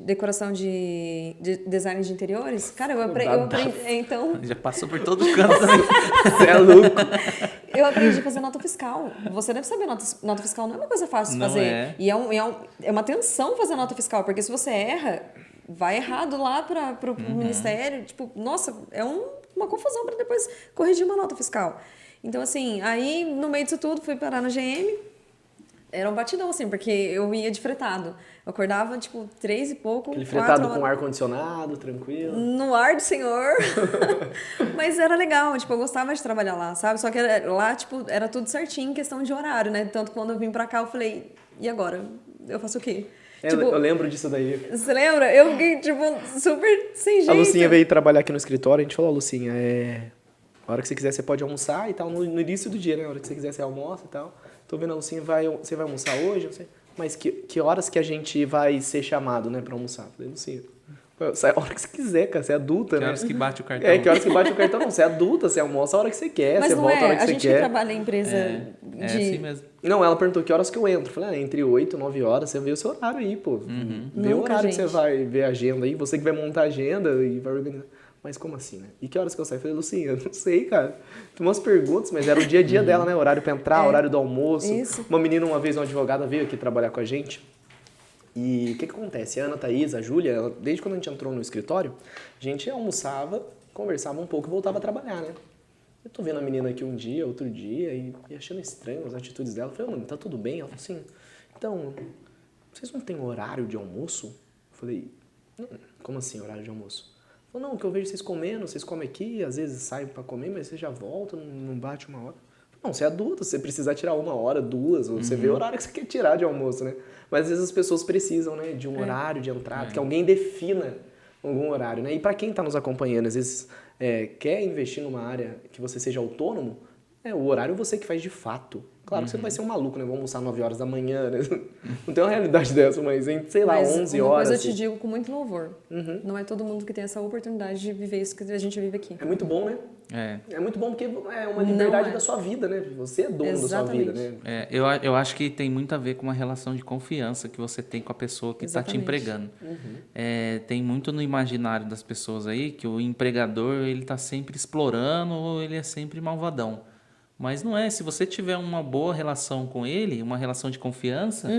decoração de design de interiores. Cara, eu aprendi. Então. Já passou por todo o canto também. Você é louco. Eu aprendi a fazer nota fiscal. Você deve saber, nota fiscal não é uma coisa fácil de fazer. É. E é uma tensão fazer nota fiscal, porque se você erra, vai errado lá para o ministério. Tipo, nossa, é uma confusão para depois corrigir uma nota fiscal. Então, assim, aí no meio disso tudo, fui parar na GM. Era um batidão, assim, porque eu ia de fretado. Eu acordava, tipo, 3 e pouco, Aquele fretado com ar-condicionado, tranquilo. No ar do senhor. Mas era legal, tipo, eu gostava de trabalhar lá, sabe? Só que lá, tipo, era tudo certinho em questão de horário, né? Tanto que quando eu vim pra cá, eu falei, e agora? Eu faço o quê? Tipo, eu lembro disso daí. Você lembra? Eu fiquei, tipo, super sem jeito. A Lucinha veio trabalhar aqui no escritório, a gente falou, Lucinha, a hora que você quiser, você pode almoçar e tal, no início do dia, né? A hora que você quiser, você almoça e tal. Tô vendo a Lucinha, você vai almoçar hoje? Não sei. Mas que horas que a gente vai ser chamado, né, pra almoçar? Falei, Lucinha, sai a hora que você quiser, cara, você é adulta, né? Que horas que bate o cartão. Que horas que bate o cartão, não, você é adulta, você almoça a hora que você quer, você volta a hora que você quer. Mas a gente que trabalha em empresa É assim mesmo. Não, ela perguntou que horas que eu entro. Eu falei, entre 8 e 9 horas, você vê o seu horário aí, pô. Vê o horário que você vai ver a agenda aí, você que vai montar a agenda e vai organizar. Mas como assim, né? E que horas que eu saio? Eu falei, Lucinha, não sei, cara. Tem umas perguntas, mas era o dia a dia dela, né? Horário pra entrar, horário do almoço. Isso. Uma menina, uma vez, uma advogada, veio aqui trabalhar com a gente. E o que acontece? A Ana, a Thaís, a Júlia, desde quando a gente entrou no escritório, a gente almoçava, conversava um pouco e voltava a trabalhar, né? Eu tô vendo a menina aqui um dia, outro dia, e achando estranho as atitudes dela. Eu falei, mano, tá tudo bem? Ela falou assim, então, vocês não têm horário de almoço? Eu falei, como assim horário de almoço? Falou, não, que eu vejo vocês comendo, vocês comem aqui, às vezes saem pra comer, mas vocês já voltam, não bate uma hora. Não, você é adulto, se você precisar tirar 1 hora, 2, você vê o horário que você quer tirar de almoço, né? Mas às vezes as pessoas precisam, né, de um horário de entrada, que alguém defina algum horário, né? E pra quem tá nos acompanhando, às vezes quer investir numa área que você seja autônomo, o horário você que faz de fato. Claro que você não vai ser um maluco, né? Vamos almoçar 9 horas da manhã, né? Não tem uma realidade dessa, mas sei lá, 11 horas. Uma coisa eu assim. te digo com muito louvor. Não é todo mundo que tem essa oportunidade de viver isso que a gente vive aqui. É muito bom, né? É muito bom porque é uma liberdade da sua vida, né? Você é dono da sua vida, né? Eu acho que tem muito a ver com uma relação de confiança que você tem com a pessoa que está te empregando. Tem muito no imaginário das pessoas aí que o empregador ele está sempre explorando ou ele é sempre malvadão. Mas não é. Se você tiver uma boa relação com ele, uma relação de confiança,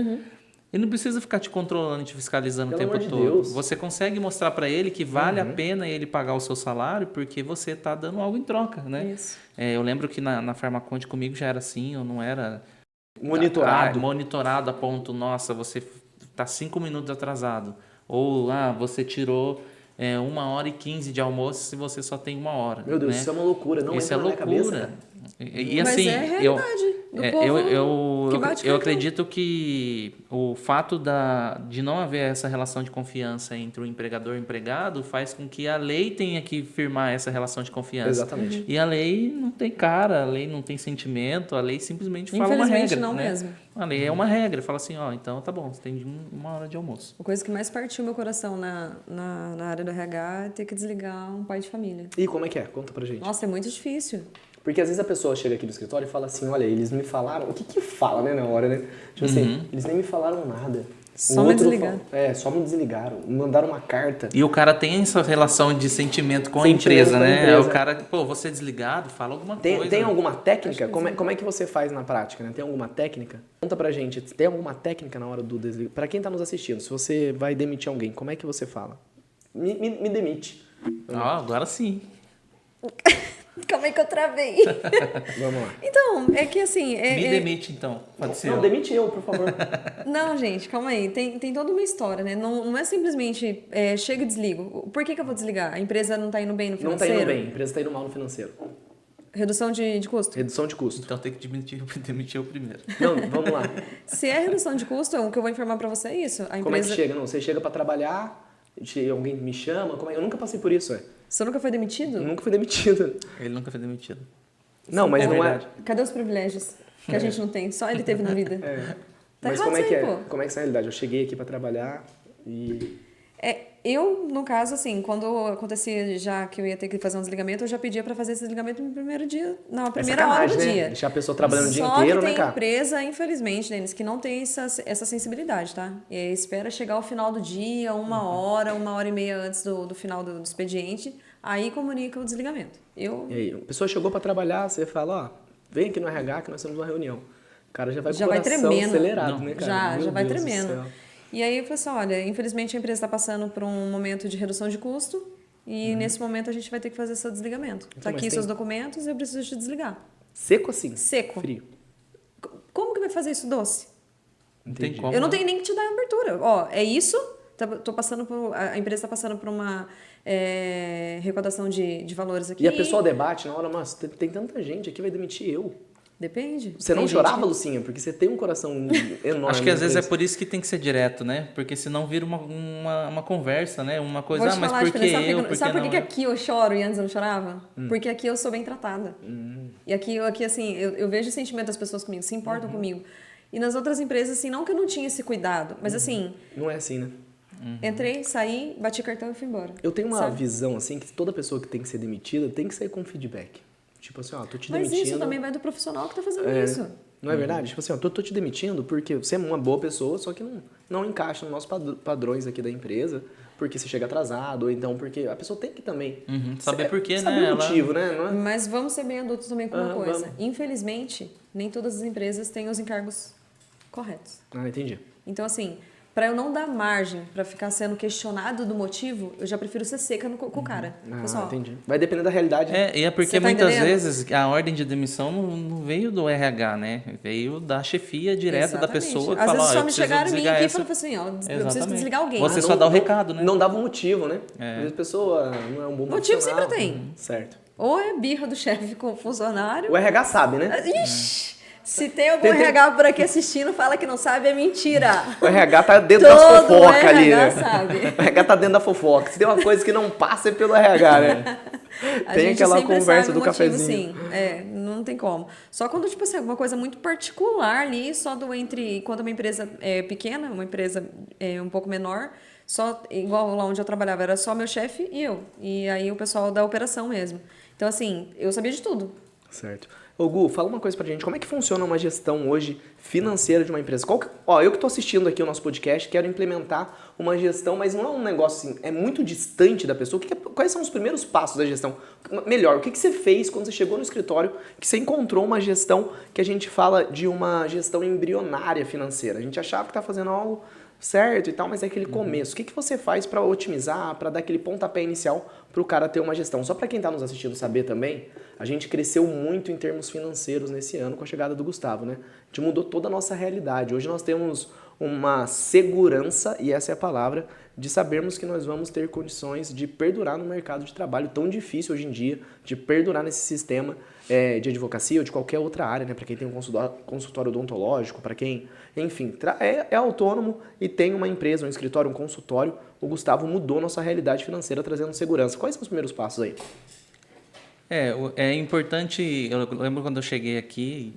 ele não precisa ficar te controlando, te fiscalizando o tempo todo. Deus. Você consegue mostrar para ele que vale a pena ele pagar o seu salário porque você está dando algo em troca, né? Isso. Eu lembro que na Farmaconte comigo já era assim, eu não era... Monitorado a ponto, nossa, você está 5 minutos atrasado. Ou, você tirou 1h15 de almoço se você só tem 1 hora. Meu Deus, né? isso é uma loucura, não Isso entra é na minha loucura. cabeça. E Mas assim, é a realidade do povo que bate eu cartão. acredito que o fato de não haver essa relação de confiança entre o empregador e o empregado faz com que a lei tenha que firmar essa relação de confiança. Exatamente. E a lei não tem cara, a lei não tem sentimento, a lei simplesmente fala uma Infelizmente, regra. não né? mesmo. A lei é uma regra, fala assim, ó, então tá bom, você tem 1 hora de almoço. A coisa que mais partiu meu coração na área do RH é ter que desligar um pai de família. E como é que é? Conta pra gente. Nossa, é muito difícil. Porque às vezes a pessoa chega aqui no escritório e fala assim, olha, eles me falaram... O que que fala, né, na hora, né? Tipo assim, eles nem me falaram nada. Só me desligaram. Só me desligaram. Me mandaram uma carta. E o cara tem essa relação de sentimento com a Sentimento empresa, com a né? empresa. O cara, pô, você é desligado, fala alguma coisa. Tem alguma técnica? Como é que você faz na prática, né? Tem alguma técnica? Conta pra gente, tem alguma técnica na hora do desligamento? Pra quem tá nos assistindo, se você vai demitir alguém, como é que você fala? Me demite. Ah, agora sim. Calma aí que eu travei. Vamos lá. Então, é que assim... Me demite, então. Pode ser. Não, demite eu, por favor. Não, gente, calma aí. Tem toda uma história, né? Não é simplesmente chega e desligo. Por que eu vou desligar? A empresa não tá indo bem no Não tá financeiro? indo bem, a empresa tá indo mal no financeiro. Redução de custo? Redução de custo. Então tem que demitir eu primeiro. Não, vamos lá. Se é redução de custo, o que eu vou informar pra você é isso. A Como é que empresa... chega? Não, você chega pra trabalhar, alguém me chama, eu nunca passei por isso, Você nunca foi demitido? Eu nunca fui demitido. Ele nunca foi demitido. Não, mas É não verdade. Cadê os privilégios que a gente não tem? Só ele teve na vida. Tá Mas errado como é isso que aí, é? pô. Como é que é essa realidade? Eu cheguei aqui pra trabalhar e... Eu, no caso, assim, quando acontecia já que eu ia ter que fazer um desligamento, eu já pedia pra fazer esse desligamento no primeiro dia, na primeira hora do sacanagem, né? dia. Deixar a pessoa trabalhando o dia Só inteiro, que né, tem cara? empresa, infelizmente, Denis, que não tem essa sensibilidade, tá? E aí espera chegar ao final do dia, 1 hora e meia antes do final do expediente, aí comunica o desligamento. E aí, a pessoa chegou pra trabalhar, você fala, ó, vem aqui no RH que nós temos uma reunião. O cara já vai com o coração tremendo. acelerado, né, cara? Já Meu vai Deus do tremendo. céu. E aí eu falei assim, olha, infelizmente a empresa está passando por um momento de redução de custo e nesse momento a gente vai ter que fazer esse desligamento. Tá Então, mas aqui tem- seus documentos e eu preciso te desligar. Seco assim? Seco. Frio. Como que vai fazer isso doce? Não tem Entendi. como. Eu não tenho nem que te dar abertura. Ó, é isso, tô passando por, a empresa está passando por uma arrecadação de valores aqui. E a pessoa debate na hora, mas tem tanta gente aqui, vai demitir eu. Depende. Você não Tem gente chorava, que- Lucinha? Porque você tem um coração enorme. Acho que às vezes é por por isso que tem que ser direto, né? Porque senão vira uma conversa, né? Uma coisa, Vou te mas falar, por que diferença, eu? Por que sabe por não que eu? aqui eu choro e antes eu não chorava? Porque aqui eu sou bem tratada. E aqui assim, eu vejo o sentimento das pessoas comigo, se importam comigo. E nas outras empresas, assim, não que eu não tinha esse cuidado, mas assim, Não é assim, né? entrei, saí, bati cartão e fui embora. Eu tenho uma Sabe? visão, assim, que toda pessoa que tem que ser demitida tem que sair com feedback. Tipo assim, ó, tô te Mas demitindo. isso também vai do profissional que tá fazendo isso. Não é verdade? Tipo assim, ó, tô te demitindo porque você é uma boa pessoa, só que não encaixa nos nossos padrões aqui da empresa, porque você chega atrasado, ou então porque a pessoa tem que também Saber por quê, saber né? o motivo, né? Não é? Mas vamos ser bem adultos também com uma coisa. Vamos. Infelizmente, nem todas as empresas têm os encargos corretos. Ah, entendi. Então, assim, para eu não dar margem para ficar sendo questionado do motivo, eu já prefiro ser seca com o cara. Ah, Pessoal, entendi. Vai depender da realidade. né? E é porque Você tá muitas entendendo? vezes a ordem de demissão não veio do RH, né? Veio da chefia direta da exatamente. pessoa que Às fala, vezes ó, só eu me preciso chegaram em mim desligar aqui e essa. falaram assim, ó, eu preciso Exatamente. desligar alguém. Você só dá o recado, né? Não dava motivo, né? É. Às vezes a pessoa não é um bom Motivo profissional. sempre tem. Certo. Ou é birra do chefe com o funcionário. O RH sabe, né? Ixi, se tem algum Tem- RH por aqui assistindo, fala que não sabe, é mentira. O RH tá dentro das Todo fofocas ali, RH né? sabe. O RH tá dentro da fofoca. Se tem uma coisa que não passa é pelo RH, né? A Tem gente aquela sempre conversa sabe do o motivo, cafezinho. sim. Não tem como. Só quando, tipo assim, alguma coisa muito particular ali, só do entre... Quando uma empresa é pequena, uma empresa um pouco menor, só, igual lá onde eu trabalhava, era só meu chefe e eu. E aí o pessoal da operação mesmo. Então, assim, eu sabia de tudo. Certo. Ô Gu, fala uma coisa pra gente. Como é que funciona uma gestão hoje financeira de uma empresa? Eu que tô assistindo aqui o nosso podcast, quero implementar uma gestão, mas não é um negócio assim, é muito distante da pessoa. Quais são os primeiros passos da gestão? Melhor, o que você fez quando você chegou no escritório que você encontrou uma gestão que a gente fala de uma gestão embrionária financeira? A gente achava que tá fazendo algo certo e tal, mas é aquele começo. O que você faz para otimizar, para dar aquele pontapé inicial para o cara ter uma gestão? Só para quem está nos assistindo saber também, a gente cresceu muito em termos financeiros nesse ano com a chegada do Gustavo, né? A gente mudou toda a nossa realidade. Hoje nós temos uma segurança, e essa é a palavra, de sabermos que nós vamos ter condições de perdurar no mercado de trabalho tão difícil hoje em dia, de perdurar nesse sistema de advocacia ou de qualquer outra área, né? Para quem tem um consultório odontológico, para quem, enfim, é autônomo e tem uma empresa, um escritório, um consultório, o Gustavo mudou nossa realidade financeira trazendo segurança. Quais são os primeiros passos aí? É importante, eu lembro quando eu cheguei aqui,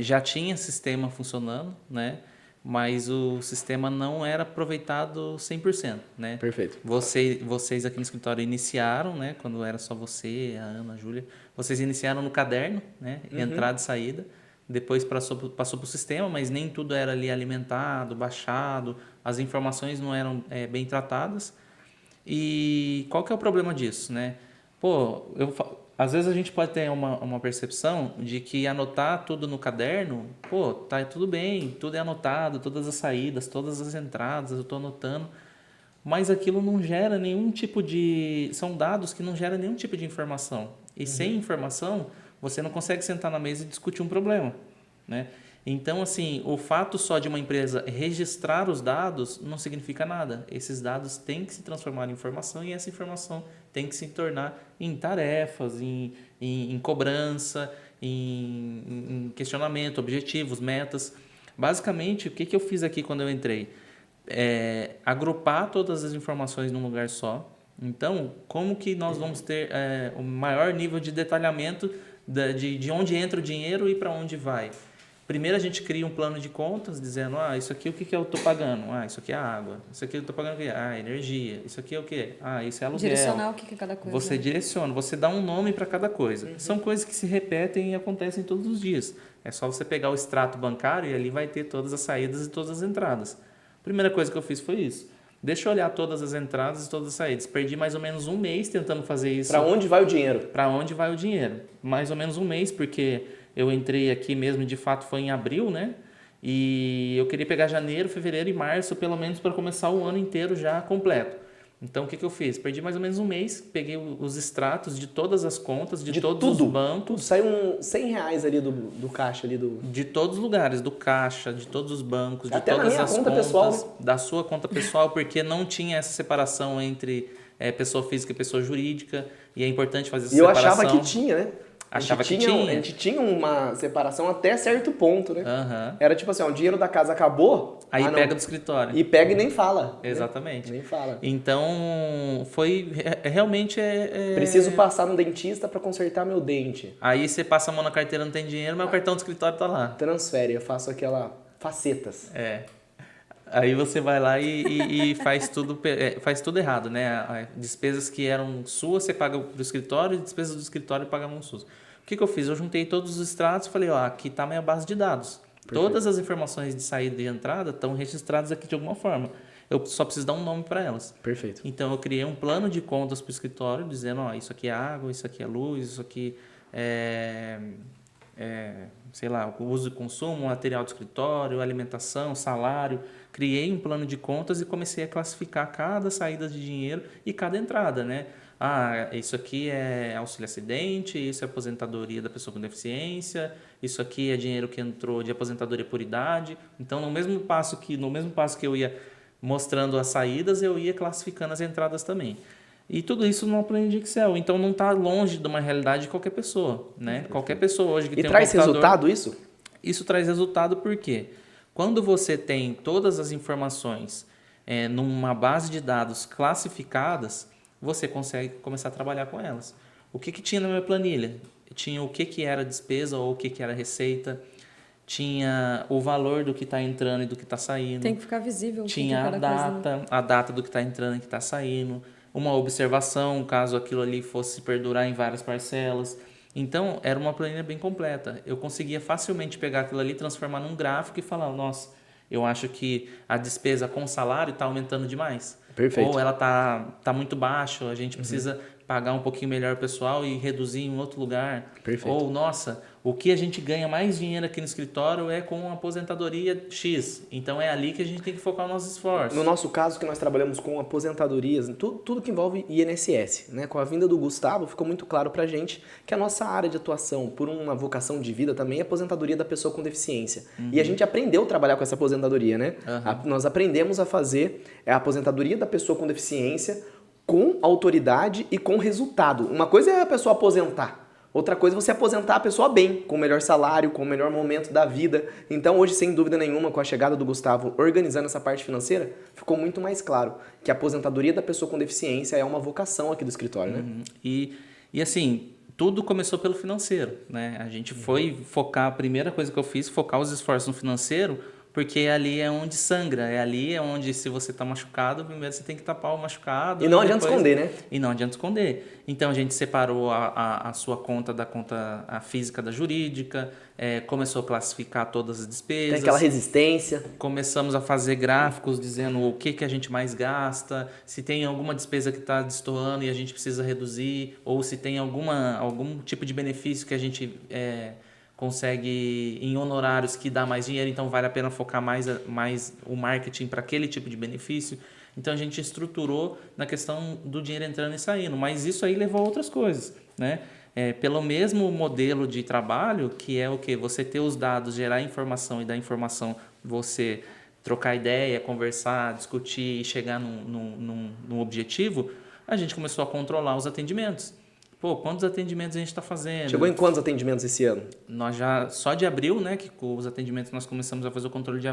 já tinha sistema funcionando, né? Mas o sistema não era aproveitado 100%, né? Perfeito. Vocês aqui no escritório iniciaram, né? Quando era só você, a Ana, a Júlia, vocês iniciaram no caderno, né? Entrada e saída. Depois passou para o sistema, mas nem tudo era ali alimentado, baixado, as informações não eram bem tratadas. E qual que é o problema disso, né? Pô, às vezes a gente pode ter uma percepção de que anotar tudo no caderno, pô, tá tudo bem, tudo é anotado, todas as saídas, todas as entradas, eu estou anotando, mas aquilo não gera nenhum tipo de... São dados que não geram nenhum tipo de informação. E sem informação, você não consegue sentar na mesa e discutir um problema, né? Então, assim, o fato só de uma empresa registrar os dados não significa nada. Esses dados têm que se transformar em informação e essa informação tem que se tornar em tarefas, em cobrança, em questionamento, objetivos, metas. Basicamente, o que eu fiz aqui quando eu entrei? Agrupar todas as informações num lugar só. Então, como que nós vamos ter o maior nível de detalhamento de onde entra o dinheiro e para onde vai? Primeiro a gente cria um plano de contas dizendo, isso aqui o que eu estou pagando? Isso aqui é a água. Isso aqui eu estou pagando o quê? Energia. Isso aqui é o quê? Isso é aluguel. Direcionar o que é cada coisa. Você direciona, você dá um nome para cada coisa. São coisas que se repetem e acontecem todos os dias. É só você pegar o extrato bancário e ali vai ter todas as saídas e todas as entradas. A primeira coisa que eu fiz foi isso. Deixa eu olhar todas as entradas e todas as saídas. Perdi mais ou menos um mês tentando fazer isso. Para onde vai o dinheiro? Para onde vai o dinheiro. Mais ou menos um mês, porque... Eu entrei aqui mesmo, de fato, foi em abril, né? E eu queria pegar janeiro, fevereiro e março, pelo menos para começar o ano inteiro já completo. Então, o que eu fiz? Perdi mais ou menos um mês, peguei os extratos de todas as contas, de todos os bancos. Tudo. Saiu R$100 ali do caixa ali do... De todos os lugares, do caixa, de todos os bancos, de até todas na minha as conta contas, pessoal. Da sua conta pessoal, porque não tinha essa separação entre pessoa física e pessoa jurídica, e é importante fazer essa separação. E eu achava que tinha, né? A gente tinha uma separação até certo ponto, né? Era tipo assim, o dinheiro da casa acabou... Aí pega do escritório. E pega e nem fala. Exatamente. Nem fala. Então, foi... Realmente Preciso passar no dentista para consertar meu dente. Aí você passa a mão na carteira, não tem dinheiro, mas o cartão do escritório tá lá. Transfere, eu faço aquela... facetas. Aí você vai lá e faz tudo errado, né? Despesas que eram suas, você paga do escritório, e despesas do escritório pagavam suas. O que eu fiz? Eu juntei todos os extratos e falei, aqui está a minha base de dados. Perfeito. Todas as informações de saída e entrada estão registradas aqui de alguma forma. Eu só preciso dar um nome para elas. Perfeito. Então, eu criei um plano de contas para o escritório, dizendo, isso aqui é água, isso aqui é luz, isso aqui sei lá, o uso e consumo, material do escritório, alimentação, salário. Criei um plano de contas e comecei a classificar cada saída de dinheiro e cada entrada, né? Isso aqui é auxílio acidente, isso é aposentadoria da pessoa com deficiência, isso aqui é dinheiro que entrou de aposentadoria por idade. Então, no mesmo passo que eu ia mostrando as saídas, eu ia classificando as entradas também. E tudo isso numa planilha de Excel. Então, não está longe de uma realidade de qualquer pessoa, né? Qualquer pessoa hoje que tem um computador... E traz resultado isso? Isso traz resultado porque quando você tem todas as informações numa base de dados classificadas, você consegue começar a trabalhar com elas. O que tinha na minha planilha? Tinha o que era despesa ou o que era receita. Tinha o valor do que está entrando e do que está saindo. Tem que ficar visível. Tinha a data do que está entrando e que está saindo. Uma observação, caso aquilo ali fosse perdurar em várias parcelas. Então, era uma planilha bem completa. Eu conseguia facilmente pegar aquilo ali, transformar num gráfico e falar, nossa, eu acho que a despesa com salário está aumentando demais. Perfeito. Ou ela tá muito baixa, a gente precisa pagar um pouquinho melhor o pessoal e reduzir em outro lugar. Perfeito. Ou, nossa, o que a gente ganha mais dinheiro aqui no escritório é com a aposentadoria X. Então é ali que a gente tem que focar os nossos esforços. No nosso caso, que nós trabalhamos com aposentadorias, tudo que envolve INSS, né? Com a vinda do Gustavo, ficou muito claro pra gente que a nossa área de atuação, por uma vocação de vida, também é a aposentadoria da pessoa com deficiência. E a gente aprendeu a trabalhar com essa aposentadoria, né? Nós aprendemos a fazer a aposentadoria da pessoa com deficiência com autoridade e com resultado. Uma coisa é a pessoa aposentar. Outra coisa é você aposentar a pessoa bem, com o melhor salário, com o melhor momento da vida. Então hoje, sem dúvida nenhuma, com a chegada do Gustavo organizando essa parte financeira, ficou muito mais claro que a aposentadoria da pessoa com deficiência é uma vocação aqui do escritório, né? E assim, tudo começou pelo financeiro, né? A gente foi focar, a primeira coisa que eu fiz, focar os esforços no financeiro, porque ali é onde sangra, é ali onde, se você está machucado, primeiro você tem que tapar o machucado. E não adianta esconder, né? E não adianta esconder. Então a gente separou a sua conta da conta a física da jurídica, começou a classificar todas as despesas. Tem aquela resistência. Começamos a fazer gráficos dizendo o que a gente mais gasta, se tem alguma despesa que está destoando e a gente precisa reduzir, ou se tem algum tipo de benefício que a gente consegue em honorários que dá mais dinheiro, então vale a pena focar mais o marketing para aquele tipo de benefício. Então a gente estruturou na questão do dinheiro entrando e saindo, mas isso aí levou a outras coisas, né? Pelo mesmo modelo de trabalho, que é o que? Você ter os dados, gerar informação e da informação você trocar ideia, conversar, discutir e chegar num objetivo, a gente começou a controlar os atendimentos. Pô, quantos atendimentos a gente está fazendo? Chegou em quantos atendimentos esse ano? Nós já, só de abril, né, que com os atendimentos nós começamos a fazer o controle de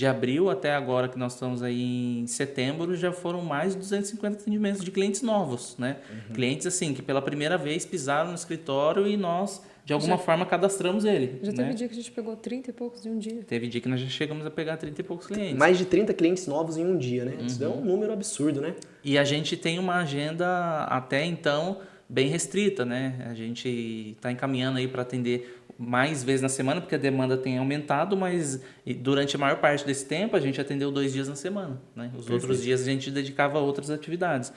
abril até agora que nós estamos aí em setembro, já foram mais de 250 atendimentos de clientes novos, né? Clientes assim, que pela primeira vez pisaram no escritório e nós, de alguma forma, cadastramos ele. Já né? teve dia que a gente pegou 30 e poucos em um dia. Teve dia que nós já chegamos a pegar 30 e poucos clientes. Mais de 30 clientes novos em um dia, né? Isso é um número absurdo, né? E a gente tem uma agenda até então bem restrita, né? A gente está encaminhando aí para atender mais vezes na semana, porque a demanda tem aumentado, mas durante a maior parte desse tempo a gente atendeu 2 dias na semana, né? Os outros dias a gente dedicava a outras atividades.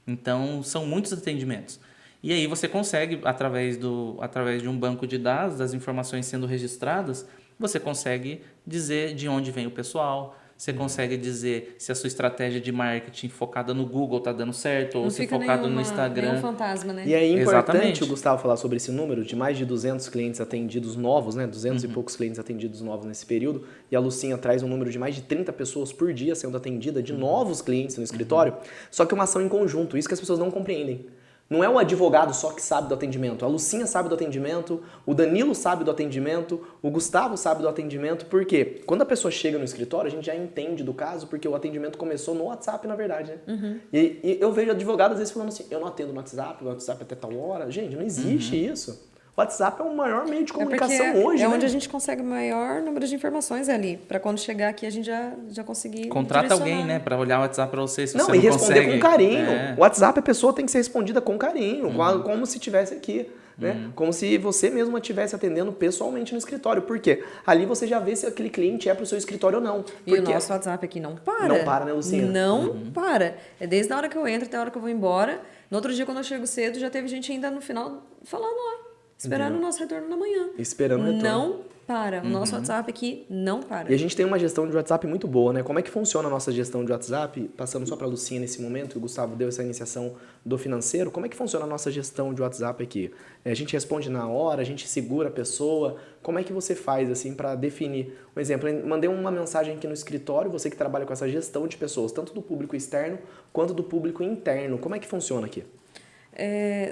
Então, são muitos atendimentos. E aí você consegue, através de um banco de dados, das informações sendo registradas, você consegue dizer de onde vem o pessoal, você consegue dizer se a sua estratégia de marketing focada no Google está dando certo, ou se focado no Instagram. Nenhum fantasma, né? E é importante Exatamente. o Gustavo falar sobre esse número de mais de 200 clientes atendidos novos, né? 200 e poucos clientes atendidos novos nesse período. E a Lucinha traz um número de mais de 30 pessoas por dia sendo atendida de novos clientes no escritório. Só que é uma ação em conjunto, isso que as pessoas não compreendem. Não é o advogado só que sabe do atendimento. A Lucinha sabe do atendimento, o Danilo sabe do atendimento, o Gustavo sabe do atendimento. Por quê? Quando a pessoa chega no escritório, a gente já entende do caso, porque o atendimento começou no WhatsApp, na verdade, né? E eu vejo advogados às vezes falando assim, eu não atendo no WhatsApp, o WhatsApp até tal hora. Gente, não existe isso. O WhatsApp é o maior meio de comunicação hoje, é né? onde a gente consegue o maior número de informações ali, para quando chegar aqui a gente já conseguir Contrata direcionar. alguém, né, para olhar o WhatsApp para você, se Não, você e não responder consegue. com carinho. É. O WhatsApp, a pessoa tem que ser respondida com carinho, como se estivesse aqui. Né? Como se você mesmo estivesse atendendo pessoalmente no escritório. Por quê? Ali você já vê se aquele cliente é para o seu escritório ou não. E o nosso WhatsApp aqui não para. Não para, né, Lucinha? Não para. É desde a hora que eu entro até a hora que eu vou embora. No outro dia, quando eu chego cedo, já teve gente ainda no final falando lá. Esperando o nosso retorno da manhã. Esperando o retorno. Não para. O nosso WhatsApp aqui não para. E a gente tem uma gestão de WhatsApp muito boa, né? Como é que funciona a nossa gestão de WhatsApp? Passando só para a Lucinha nesse momento, o Gustavo deu essa iniciação do financeiro. Como é que funciona a nossa gestão de WhatsApp aqui? A gente responde na hora, a gente segura a pessoa. Como é que você faz, assim, para definir? Um exemplo, eu mandei uma mensagem aqui no escritório, você que trabalha com essa gestão de pessoas, tanto do público externo quanto do público interno. Como é que funciona aqui?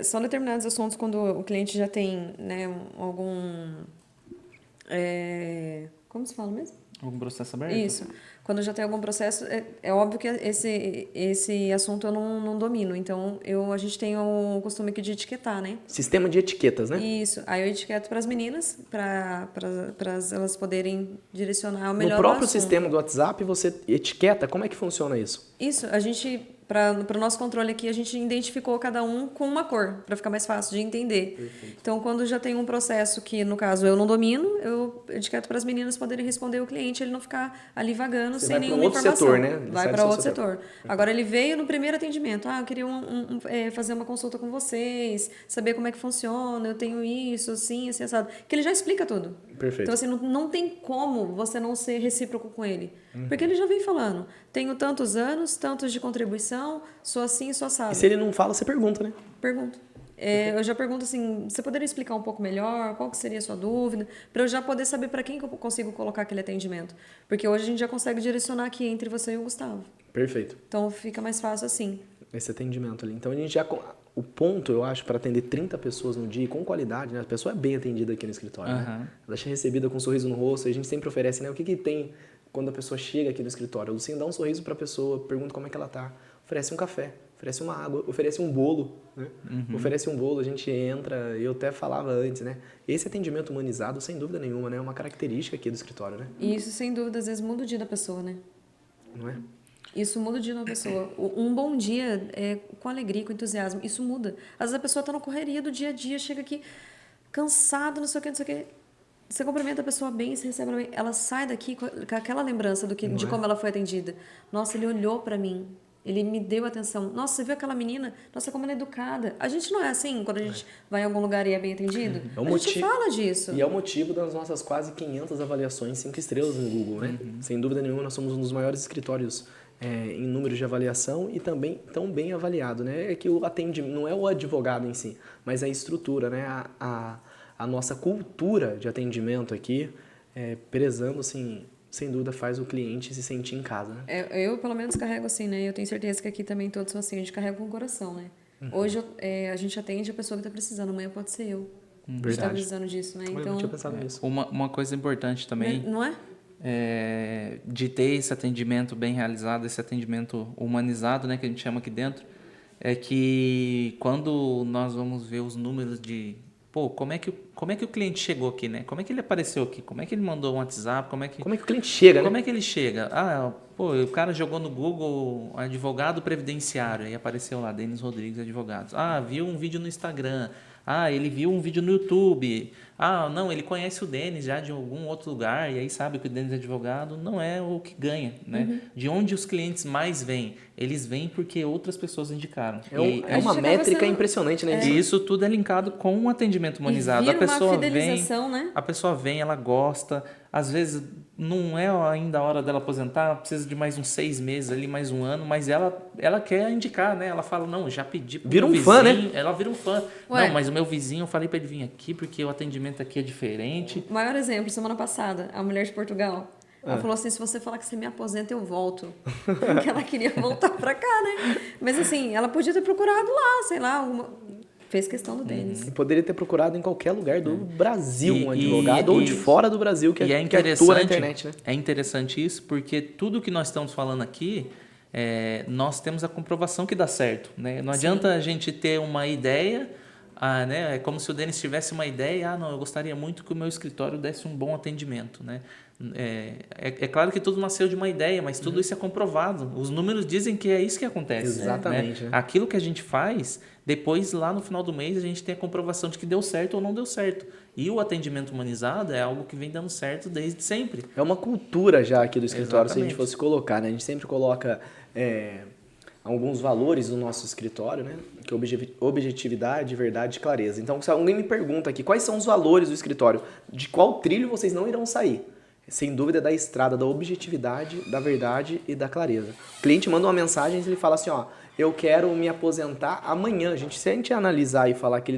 São determinados assuntos quando o cliente já tem, né, algum... como se fala mesmo? Algum processo aberto? Isso. Quando já tem algum processo, é óbvio que esse assunto eu não domino. Então, a gente tem o costume aqui de etiquetar, né? Sistema de etiquetas, né? Isso. Aí eu etiqueto para as meninas, para elas poderem direcionar o melhor No próprio assunto. sistema do WhatsApp, você etiqueta? Como é que funciona isso? Isso. A gente para o nosso controle aqui, a gente identificou cada um com uma cor, para ficar mais fácil de entender. Perfeito. Então, quando já tem um processo que, no caso, eu não domino, eu etiqueto para as meninas poderem responder o cliente, ele não ficar ali vagando Você sem vai pra nenhuma outro informação. setor, né? Ele Vai sai do para seu outro setor. setor. Agora, ele veio no primeiro atendimento. Eu queria fazer uma consulta com vocês, saber como é que funciona, eu tenho isso, assim, assim, assado. Que ele já explica tudo. Perfeito. Então, assim, não tem como você não ser recíproco com ele. Porque ele já vem falando. Tenho tantos anos, tantos de contribuição, sou assim, sou assado. E se ele não fala, você pergunta, né? Pergunto. Eu já pergunto assim, você poderia explicar um pouco melhor? Qual que seria a sua dúvida? Para eu já poder saber para quem que eu consigo colocar aquele atendimento. Porque hoje a gente já consegue direcionar aqui entre você e o Gustavo. Perfeito. Então, fica mais fácil assim. Esse atendimento ali. Então, a gente já... O ponto, eu acho, para atender 30 pessoas no dia, com qualidade, né? A pessoa é bem atendida aqui no escritório, né? Ela é recebida com um sorriso no rosto, e a gente sempre oferece, né? O que tem quando a pessoa chega aqui no escritório? O Luciano dá um sorriso para a pessoa, pergunta como é que ela tá, oferece um café, oferece uma água, oferece um bolo, né? Oferece um bolo, a gente entra, eu até falava antes, né? Esse atendimento humanizado, sem dúvida nenhuma, né? É uma característica aqui do escritório, né? E isso, sem dúvida, às vezes muda o dia da pessoa, né? Não é? Isso muda o dia de uma pessoa. Um bom dia com alegria, com entusiasmo, isso muda. Às vezes a pessoa está na correria do dia a dia, chega aqui cansado, não sei o que, não sei o que. Você cumprimenta a pessoa bem, você recebe ela bem. Ela sai daqui com aquela lembrança de como ela foi atendida. Nossa, ele olhou para mim. Ele me deu atenção. Nossa, você viu aquela menina? Nossa, como ela é educada. A gente não é assim quando a gente vai em algum lugar e é bem atendido? A gente fala disso. E é o motivo das nossas quase 500 avaliações 5 estrelas no Google, né? Sem dúvida nenhuma, nós somos um dos maiores escritórios em números de avaliação e também tão bem avaliado, né? É que o atendimento não é o advogado em si, mas a estrutura, né? A nossa cultura de atendimento aqui, prezando, assim, sem dúvida faz o cliente se sentir em casa, né? Eu, pelo menos, carrego assim, né? Eu tenho certeza que aqui também todos são assim, a gente carrega com o coração, né? Hoje a gente atende a pessoa que está precisando, amanhã pode ser eu. A gente está precisando disso, né? Então, eu não tinha pensado nisso. Uma coisa importante também... Não é? De ter esse atendimento bem realizado, esse atendimento humanizado, né, que a gente chama aqui dentro, é que quando nós vamos ver os números de, como é que o cliente chegou aqui, né? Como é que ele apareceu aqui? Como é que ele mandou um WhatsApp? Como é que o cliente chega, né? Como é que ele chega? O cara jogou no Google advogado previdenciário, aí apareceu lá, Denis Rodrigues Advogados. Viu um vídeo no Instagram. Ele viu um vídeo no YouTube. Não, ele conhece o Denis já de algum outro lugar e aí sabe que o Denis é advogado. Não é o que ganha, né? De onde os clientes mais vêm? Eles vêm porque outras pessoas indicaram. É uma métrica impressionante, né? E isso tudo é linkado com um atendimento humanizado. E vira uma fidelização, né? A pessoa vem, ela gosta. Às vezes não é ainda a hora dela aposentar, precisa de mais uns 6 meses ali, mais um ano, mas ela quer indicar, né? Ela fala, não, já pedi pro vira um vizinho, fã, né? Ela vira um fã. Ué. Não, mas o meu vizinho, eu falei para ele vir aqui porque o atendimento aqui é diferente. Maior exemplo, semana passada, a mulher de Portugal. Ela falou assim, se você falar que você me aposenta, eu volto. Porque ela queria voltar pra cá, né? Mas assim, ela podia ter procurado lá, sei lá, fez questão do Denis. E poderia ter procurado em qualquer lugar do Brasil um advogado ou de fora do Brasil que atua na internet, né? É interessante isso porque tudo que nós estamos falando aqui, nós temos a comprovação que dá certo, né? Não adianta a gente ter uma ideia, né? É como se o Denis tivesse uma ideia, não, eu gostaria muito que o meu escritório desse um bom atendimento, né? É claro que tudo nasceu de uma ideia, mas tudo isso é comprovado. Os números dizem que é isso que acontece. Exatamente. Né? Aquilo que a gente faz, depois lá no final do mês a gente tem a comprovação de que deu certo ou não deu certo. E o atendimento humanizado é algo que vem dando certo desde sempre. É uma cultura já aqui do escritório, Exatamente. se a gente fosse colocar, né? A gente sempre coloca alguns valores do nosso escritório, né? Que é objetividade, verdade e clareza. Então, se alguém me pergunta aqui, quais são os valores do escritório? De qual trilho vocês não irão sair? Sem dúvida, da estrada da objetividade, da verdade e da clareza. O cliente manda uma mensagem e ele fala assim, eu quero me aposentar amanhã. Se a gente analisar e falar que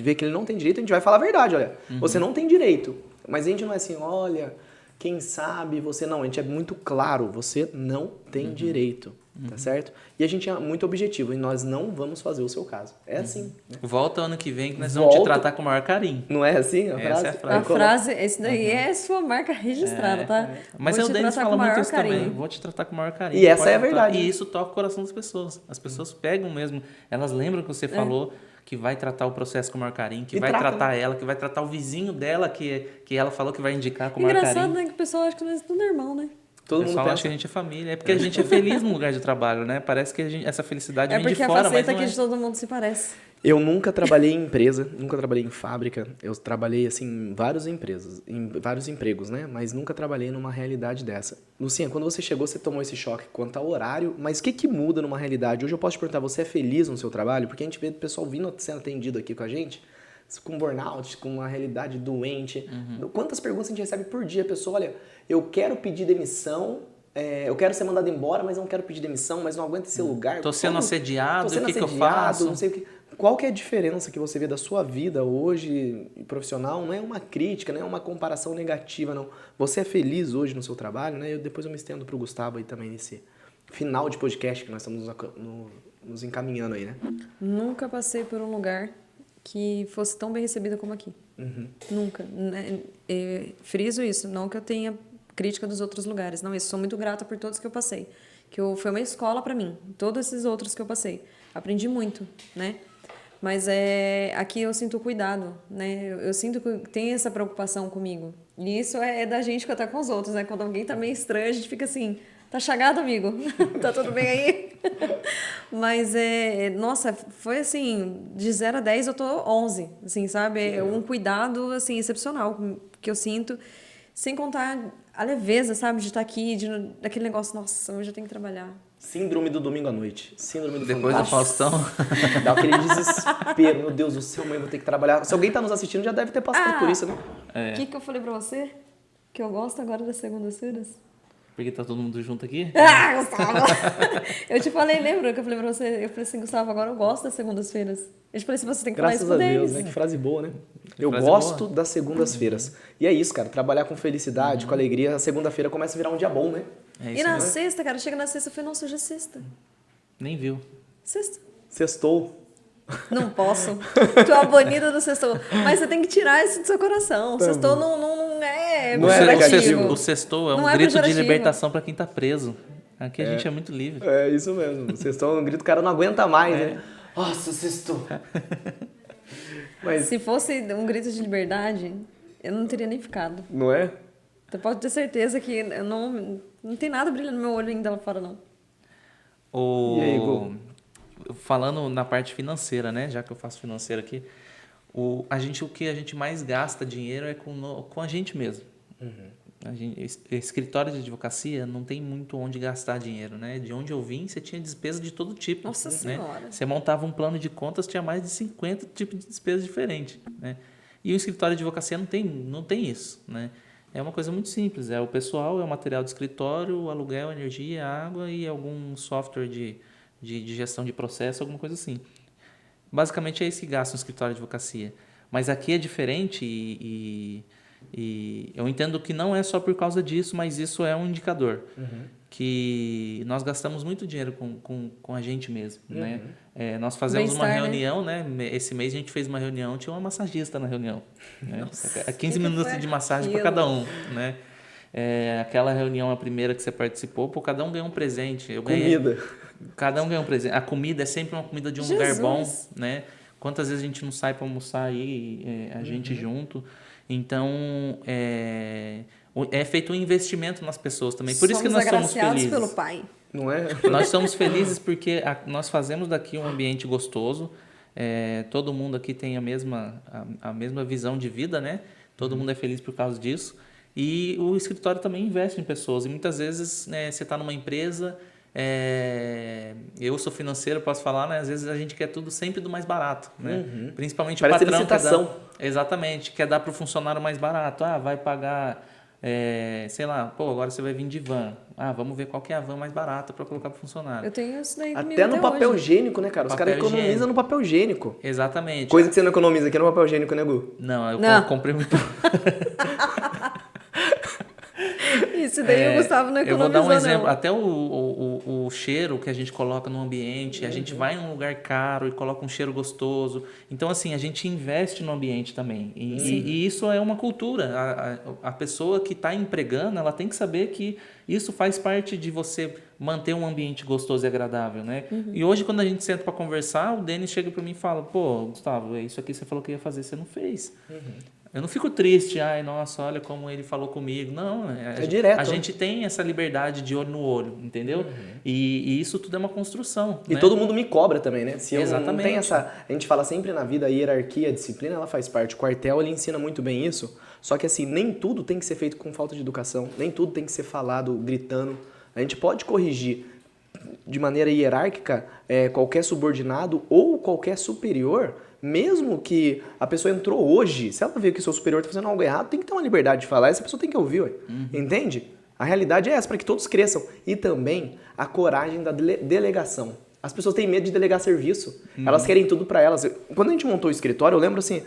ver que ele não tem direito, a gente vai falar a verdade, olha, você não tem direito. Mas a gente não é assim, olha, quem sabe você não. A gente é muito claro, você não tem direito, tá certo? E a gente é muito objetivo e nós não vamos fazer o seu caso. É assim. Né? Volta ano que vem que nós vamos te tratar com o maior carinho. Não é assim a frase? Essa é a frase. A frase, esse daí é sua marca registrada, tá? Mas o Denis fala muito isso também. Vou te tratar com o maior carinho. E essa é a verdade. E isso toca o coração das pessoas. As pessoas pegam mesmo, elas lembram que você falou que vai tratar o processo com o maior carinho, que vai tratar ela, que vai tratar o vizinho dela, que ela falou que vai indicar com o maior carinho. Engraçado, né? Que o pessoal acha que nós é tudo irmão, né? Todo O mundo pessoal acha que a pensa. gente é família. É porque a gente é feliz no lugar de trabalho, né? Parece que essa felicidade É vem de porque a fora, mas faceta não aqui é. de todo mundo se parece. Eu nunca trabalhei em empresa, nunca trabalhei em fábrica. Eu trabalhei, assim, em várias empresas, em vários empregos, né? Mas nunca trabalhei numa realidade dessa. Lucinha, quando você chegou, você tomou esse choque quanto ao horário, mas o que que muda numa realidade? Hoje eu posso te perguntar, você é feliz no seu trabalho? Porque a gente vê o pessoal vindo sendo atendido aqui com a gente, com burnout, com uma realidade doente. Quantas perguntas a gente recebe por dia? A pessoa, olha, eu quero pedir demissão, eu quero ser mandado embora, mas não quero pedir demissão, mas não aguento esse lugar. Tô sendo Como- assediado, Tô sendo o que que eu assediado, faço? não sei o que. Qual que é a diferença que você vê da sua vida hoje profissional? Não é uma crítica, não é uma comparação negativa, não. Você é feliz hoje no seu trabalho, né? Depois eu me estendo pro Gustavo aí também nesse final de podcast que nós estamos nos encaminhando aí, né? Nunca passei por um lugar que fosse tão bem recebida como aqui. Nunca. Né? Friso isso, não que eu tenha crítica dos outros lugares. Não, eu sou muito grata por todos que eu passei. Foi uma escola para mim, todos esses outros que eu passei. Aprendi muito, né? Mas aqui eu sinto cuidado, né? Eu sinto que tem essa preocupação comigo. E isso é da gente que tá com os outros, né? Quando alguém tá meio estranho, a gente fica assim, tá chagado, amigo? Tá tudo bem aí? Mas, nossa, foi assim, de 0 a 10 eu tô 11, assim, sabe? É um cuidado, assim, excepcional que eu sinto. Sem contar a leveza, sabe? De estar aqui, daquele negócio, nossa, hoje eu tenho que trabalhar. Síndrome do domingo à noite. Síndrome do Depois do fantasma. Faustão. Dá aquele desespero. Meu Deus do céu, mãe, vou ter que trabalhar. Se alguém tá nos assistindo, já deve ter passado por isso, né? O que eu falei pra você? Que eu gosto agora das segundas-feiras? Porque tá todo mundo junto aqui? Ah, Gustavo! Eu te falei, lembra que eu falei pra você? Eu falei assim, Gustavo, agora eu gosto das segundas-feiras. Eu te falei assim, você tem que falar Graças isso a pro Deus, Denis. né? Que frase boa, né? Eu frase gosto boa. das segundas-feiras. E é isso, cara. Trabalhar com felicidade, com alegria. A segunda-feira começa a virar um dia bom, né? É E isso na mesmo. sexta, cara, chega na sexta, eu falei, nossa, hoje é sexta. Nem viu. Sexta. Sextou. Não posso. Tu é a bonita do sextou. Mas você tem que tirar isso do seu coração. Sextou não é Não é O negativo. pejorativo. O sextou é um Não é grito de pejorativo. libertação pra quem tá preso. Aqui a gente é muito livre. É isso mesmo. Sextou, um grito, o cara não aguenta mais, né? Nossa, sextou. Mas, Se fosse um grito de liberdade, eu não teria nem ficado. não é? Você pode ter certeza que eu não tem nada brilhando no meu olho ainda lá fora, não. O... E aí, Gu? Falando na parte financeira, né? Já que eu faço financeira aqui, o que a gente mais gasta dinheiro é com a gente mesmo. Escritório de advocacia não tem muito onde gastar dinheiro, né? De onde eu vim, você tinha despesa de todo tipo. Nossa né? Senhora. Você montava um plano de contas, tinha mais de 50 tipos de despesas diferentes, né? E o escritório de advocacia não tem isso, né? É uma coisa muito simples, é o pessoal, é o material do escritório, o aluguel, energia, água e algum software de gestão de processo, alguma coisa assim. Basicamente é esse que gasta no escritório de advocacia. Mas aqui é diferente e eu entendo que não é só por causa disso, mas isso é um indicador. Que nós gastamos muito dinheiro com a gente mesmo. Né? Nós fazemos uma Bem-estar, reunião, né? Esse mês a gente fez uma reunião, tinha uma massagista na reunião. Né? Nossa, 15 que minutos foi de massagem para aquilo? cada um. Né? Aquela reunião, a primeira que você participou, cada um ganhou um presente. Eu ganhei, Comida. cada um ganhou um presente. A comida é sempre uma comida de um lugar bom, Jesus. né? Quantas vezes a gente não sai para almoçar aí, a gente junto. Então, é feito um investimento nas pessoas também. Por isso que nós somos agraciados felizes. pelo Pai. Não é? Nós somos felizes porque nós fazemos daqui um ambiente gostoso. Todo mundo aqui tem a mesma visão de vida, né? Todo mundo é feliz por causa disso. E o escritório também investe em pessoas. E muitas vezes, né, você está numa empresa, eu sou financeiro, posso falar, né? Às vezes a gente quer tudo sempre do mais barato, né? Principalmente Parece o patrão licitação. Exatamente, quer dar para o funcionário mais barato. Vai pagar, sei lá, agora você vai vir de van. Vamos ver qual que é a van mais barata para colocar para o funcionário. Eu tenho isso daí comigo Até no papel hoje. higiênico, né, cara? Os Papel caras economizam higiênico. no papel higiênico. Exatamente. Coisa que você não economiza aqui no papel higiênico, né, Gu? Não, eu Não. comprei muito. Isso daí o Gustavo não Eu economizou, vou dar um exemplo. não. Até o cheiro que a gente coloca no ambiente, a gente vai em um lugar caro e coloca um cheiro gostoso. Então, assim, a gente investe no ambiente também. E isso é uma cultura. A pessoa que está empregando, ela tem que saber que isso faz parte de você manter um ambiente gostoso e agradável, né? E hoje, quando a gente senta para conversar, o Denis chega para mim e fala, pô, Gustavo, isso aqui você falou que ia fazer, você não fez. Eu não fico triste, ai, nossa, olha como ele falou comigo. Não, direto. A gente tem essa liberdade de olho no olho, entendeu? E isso tudo é uma construção. E né? todo mundo me cobra também, né? Se eu não Exatamente. tem essa... A gente fala sempre na vida, a hierarquia, a disciplina, ela faz parte. O quartel, ele ensina muito bem isso. Só que assim, nem tudo tem que ser feito com falta de educação. Nem tudo tem que ser falado gritando. A gente pode corrigir de maneira hierárquica qualquer subordinado ou qualquer superior, mesmo que a pessoa entrou hoje, se ela vê que o seu superior está fazendo algo errado, tem que ter uma liberdade de falar, essa pessoa tem que ouvir, ué. Entende? A realidade é essa, para que todos cresçam. E também a coragem da delegação. As pessoas têm medo de delegar serviço. Elas querem tudo para elas. Quando a gente montou o escritório, eu lembro assim,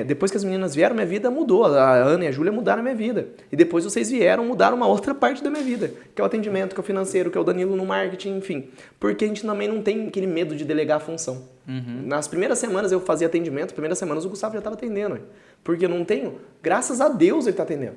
depois que as meninas vieram, minha vida mudou. A Ana e a Júlia mudaram a minha vida. E depois vocês vieram, mudaram uma outra parte da minha vida, que é o atendimento, que é o financeiro, que é o Danilo no marketing, enfim. Porque a gente também não tem aquele medo de delegar a função. Nas primeiras semanas eu fazia atendimento, primeiras semanas o Gustavo já estava atendendo. Porque eu não tenho, graças a Deus ele está atendendo.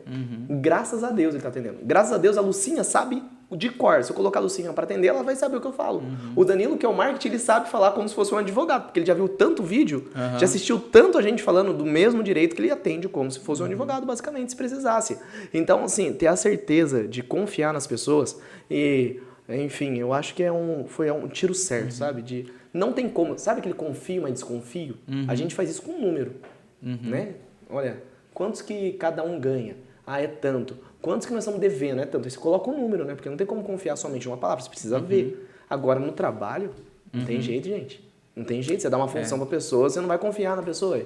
Graças a Deus ele está atendendo. Graças a Deus a Lucinha sabe de cor. Se eu colocar a Lucinha para atender, ela vai saber o que eu falo. O Danilo, que é o marketing, ele sabe falar como se fosse um advogado, porque ele já viu tanto vídeo, já assistiu tanto a gente falando do mesmo direito que ele atende como se fosse um advogado, basicamente, se precisasse. Então, assim, ter a certeza de confiar nas pessoas e, enfim, eu acho que foi um tiro certo, sabe? Não tem como, sabe aquele confio, mas desconfio? A gente faz isso com um número, né? Olha, quantos que cada um ganha? Ah, é tanto. Quantos que nós estamos devendo? É tanto. Aí você coloca um número, né? Porque não tem como confiar somente em uma palavra, você precisa ver. Agora, no trabalho, não tem jeito, gente. Não tem jeito. Você dá uma função pra pessoa, você não vai confiar na pessoa.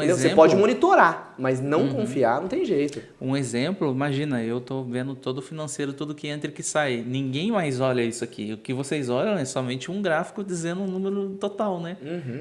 Você pode monitorar, mas não confiar não tem jeito. Um exemplo, imagina, eu tô vendo todo o financeiro, tudo que entra e que sai. Ninguém mais olha isso aqui. O que vocês olham é somente um gráfico dizendo um número total, né?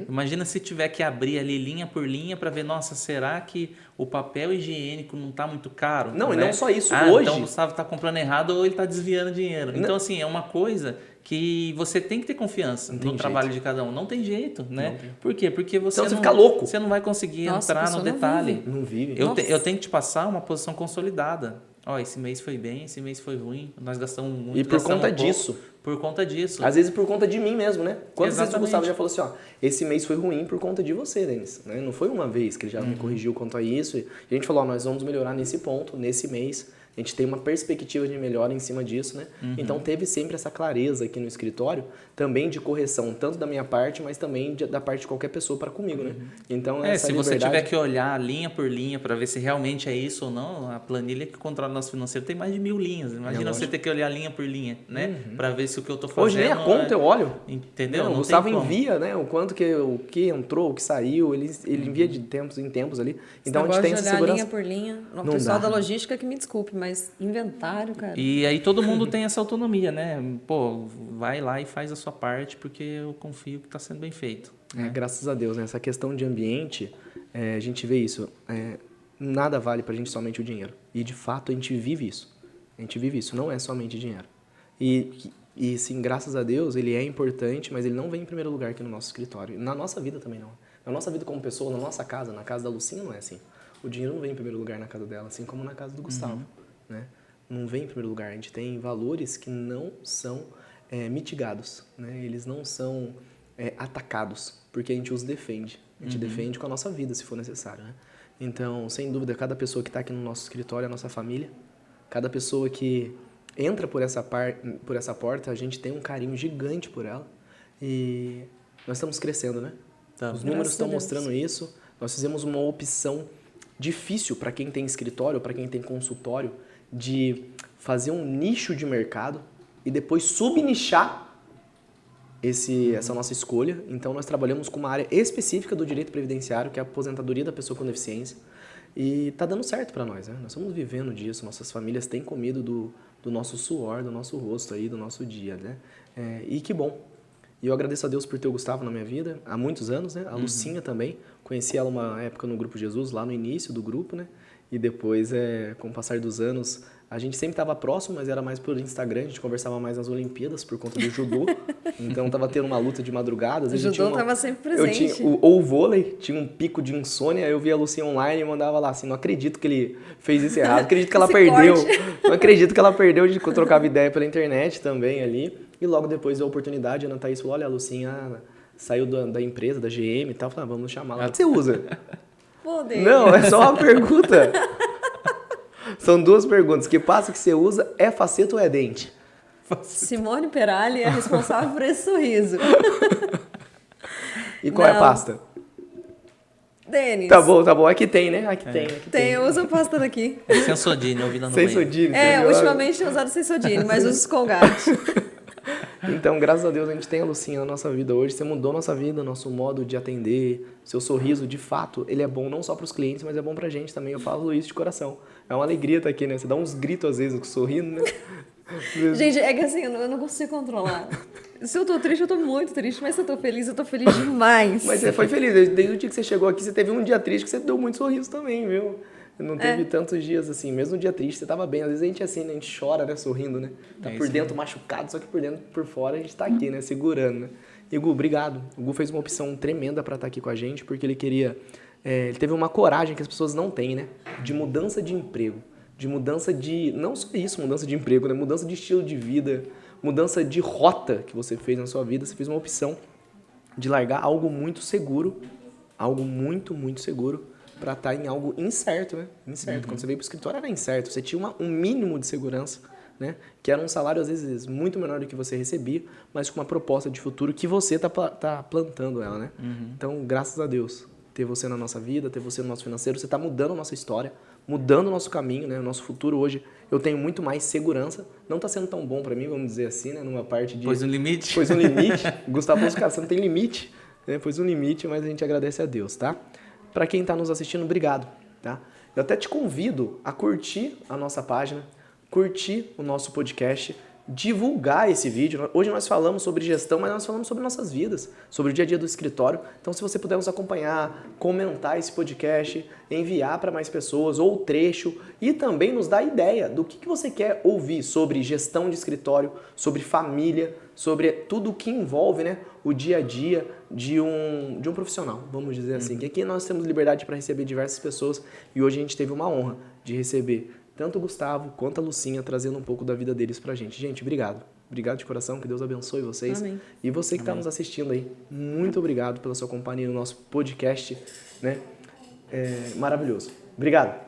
Imagina se tiver que abrir ali linha por linha para ver, nossa, será que o papel higiênico não tá muito caro? Não, né? E não só isso. Hoje... Então o Gustavo tá comprando errado ou ele tá desviando dinheiro. Então, assim, é uma coisa que você tem que ter confiança no trabalho de cada um. Não tem jeito, né? Por quê? Porque você você fica louco. Você não vai conseguir Nossa, entrar no detalhe. Não vive. Eu tenho que te passar uma posição consolidada. Ó, esse mês foi bem, esse mês foi ruim, nós gastamos muito. E por conta disso. Por conta disso. Às vezes por conta de mim mesmo, né? Quantas vezes o Exatamente. Gustavo já falou assim, ó, esse mês foi ruim por conta de você, Denis. Né? Não foi uma vez que ele já me corrigiu quanto a isso. E a gente falou, ó, nós vamos melhorar nesse ponto, nesse mês. A gente tem uma perspectiva de melhora em cima disso, né? Então teve sempre essa clareza aqui no escritório, também de correção, tanto da minha parte, mas também da parte de qualquer pessoa para comigo, né? Então essa se liberdade... você tiver que olhar linha por linha para ver se realmente é isso ou não, a planilha que controla o nosso financeiro tem mais de 1000 linhas. Imagina você ter que olhar linha por linha, né? Para ver se o que eu tô fazendo... Hoje nem a conta eu olho. Entendeu? Não, o Gustavo envia, né? O quanto o que entrou, o que saiu, ele envia de tempos em tempos ali. Então a gente tem essa segurança. Linha por linha. O pessoal da logística que me desculpe, mas inventário, cara. E aí todo mundo tem essa autonomia, né? Pô, vai lá e faz a sua parte porque eu confio que está sendo bem feito. Graças a Deus, né? Essa questão de ambiente, a gente vê isso. Nada vale pra gente somente o dinheiro. E de fato a gente vive isso. A gente vive isso, não é somente dinheiro. E sim, graças a Deus, ele é importante, mas ele não vem em primeiro lugar aqui no nosso escritório. Na nossa vida também não. Na nossa vida como pessoa, na nossa casa, na casa da Lucinha não é assim. O dinheiro não vem em primeiro lugar na casa dela, assim como na casa do Gustavo, né? Não vem em primeiro lugar. A gente tem valores que não são mitigados, né? Eles não são atacados, porque a gente os defende. A gente defende com a nossa vida, se for necessário, né? Então, sem dúvida, cada pessoa que está aqui no nosso escritório é a nossa família. Cada pessoa que entra por essa porta, a gente tem um carinho gigante por ela. E nós estamos crescendo, né? Os números estão mostrando isso. Nós fizemos uma opção difícil para quem tem escritório, para quem tem consultório, de fazer um nicho de mercado e depois subnichar essa nossa escolha. Então, nós trabalhamos com uma área específica do direito previdenciário, que é a aposentadoria da pessoa com deficiência. E está dando certo para nós, né? Nós estamos vivendo disso, nossas famílias têm comido do nosso suor, do nosso rosto, aí, do nosso dia, né? E que bom. E eu agradeço a Deus por ter o Gustavo na minha vida, há muitos anos, né? A Lucinha também. Conheci ela uma época no Grupo Jesus, lá no início do grupo, né? E depois, com o passar dos anos, a gente sempre estava próximo, mas era mais por Instagram, a gente conversava mais nas Olimpíadas por conta do judô. Então tava tendo uma luta de madrugada. O judô estava sempre presente. Ou o vôlei, tinha um pico de insônia, eu via a Lucinha online e mandava lá assim, não acredito que ele fez isso errado, não acredito que ela perdeu. Não acredito que ela perdeu de trocar ideia pela internet também ali. E logo depois da oportunidade, a Ana Thaís falou, olha, a Lucinha saiu da empresa, da GM e tal, falei, vamos chamar lá. O que você usa? Não, é só uma pergunta. São duas perguntas. Que pasta que você usa? É faceta ou é dente? Simone Peralli é responsável por esse sorriso. E qual é a pasta? Denis. Tá bom. Aqui tem, né? Aqui tem. Eu uso a pasta daqui. Sensodyne, ouvida no meio. Sensodyne. Ultimamente tenho usado Sensodyne, mas uso os Colgate. Então, graças a Deus, a gente tem a Lucinha na nossa vida hoje. Você mudou nossa vida, nosso modo de atender. Seu sorriso, de fato, ele é bom não só para os clientes, mas é bom pra gente também. Eu falo isso de coração. É uma alegria estar aqui, né? Você dá uns gritos às vezes sorrindo, né? Gente, é que assim, eu não consigo controlar. Se eu tô triste, eu tô muito triste. Mas se eu tô feliz demais. Mas você foi feliz. Desde o dia que você chegou aqui, você teve um dia triste que você deu muito sorriso também, viu? Não teve tantos dias assim. Mesmo no dia triste, você tava bem. Às vezes a gente é assim, né? A gente chora, né? Sorrindo, né? Tá por dentro machucado, só que por dentro, por fora, a gente tá aqui, né? Segurando, né? E o Gu, obrigado. O Gu fez uma opção tremenda pra estar aqui com a gente, porque ele queria... ele teve uma coragem que as pessoas não têm, né? De mudança de emprego. De mudança de... Não só isso, mudança de emprego, né? Mudança de estilo de vida. Mudança de rota que você fez na sua vida. Você fez uma opção de largar algo muito seguro. Algo muito, muito seguro. Pra estar em algo incerto, né? Incerto. Quando você veio pro escritório era incerto. Você tinha um mínimo de segurança, né? Que era um salário, às vezes, muito menor do que você recebia, mas com uma proposta de futuro que você tá plantando ela, né? Então, graças a Deus, ter você na nossa vida, ter você no nosso financeiro, você tá mudando a nossa história, mudando o nosso caminho, né? O nosso futuro hoje, eu tenho muito mais segurança. Não tá sendo tão bom pra mim, vamos dizer assim, né? Numa parte de... Pôs um limite. Pôs um limite. Gustavo falou, cara, você não tem limite, né? Pôs um limite, mas a gente agradece a Deus, tá? Para quem está nos assistindo, obrigado, tá? Eu até te convido a curtir a nossa página, curtir o nosso podcast, divulgar esse vídeo. Hoje nós falamos sobre gestão, mas nós falamos sobre nossas vidas, sobre o dia a dia do escritório. Então, se você puder nos acompanhar, comentar esse podcast, enviar para mais pessoas ou trecho e também nos dar ideia do que você quer ouvir sobre gestão de escritório, sobre família, sobre tudo o que envolve, né, o dia a dia de um profissional, vamos dizer assim. Que aqui nós temos liberdade para receber diversas pessoas e hoje a gente teve uma honra de receber tanto o Gustavo quanto a Lucinha, trazendo um pouco da vida deles pra gente. Gente, obrigado. Obrigado de coração, que Deus abençoe vocês. Amém. E você que está nos assistindo aí, muito obrigado pela sua companhia no nosso podcast, né? Maravilhoso. Obrigado.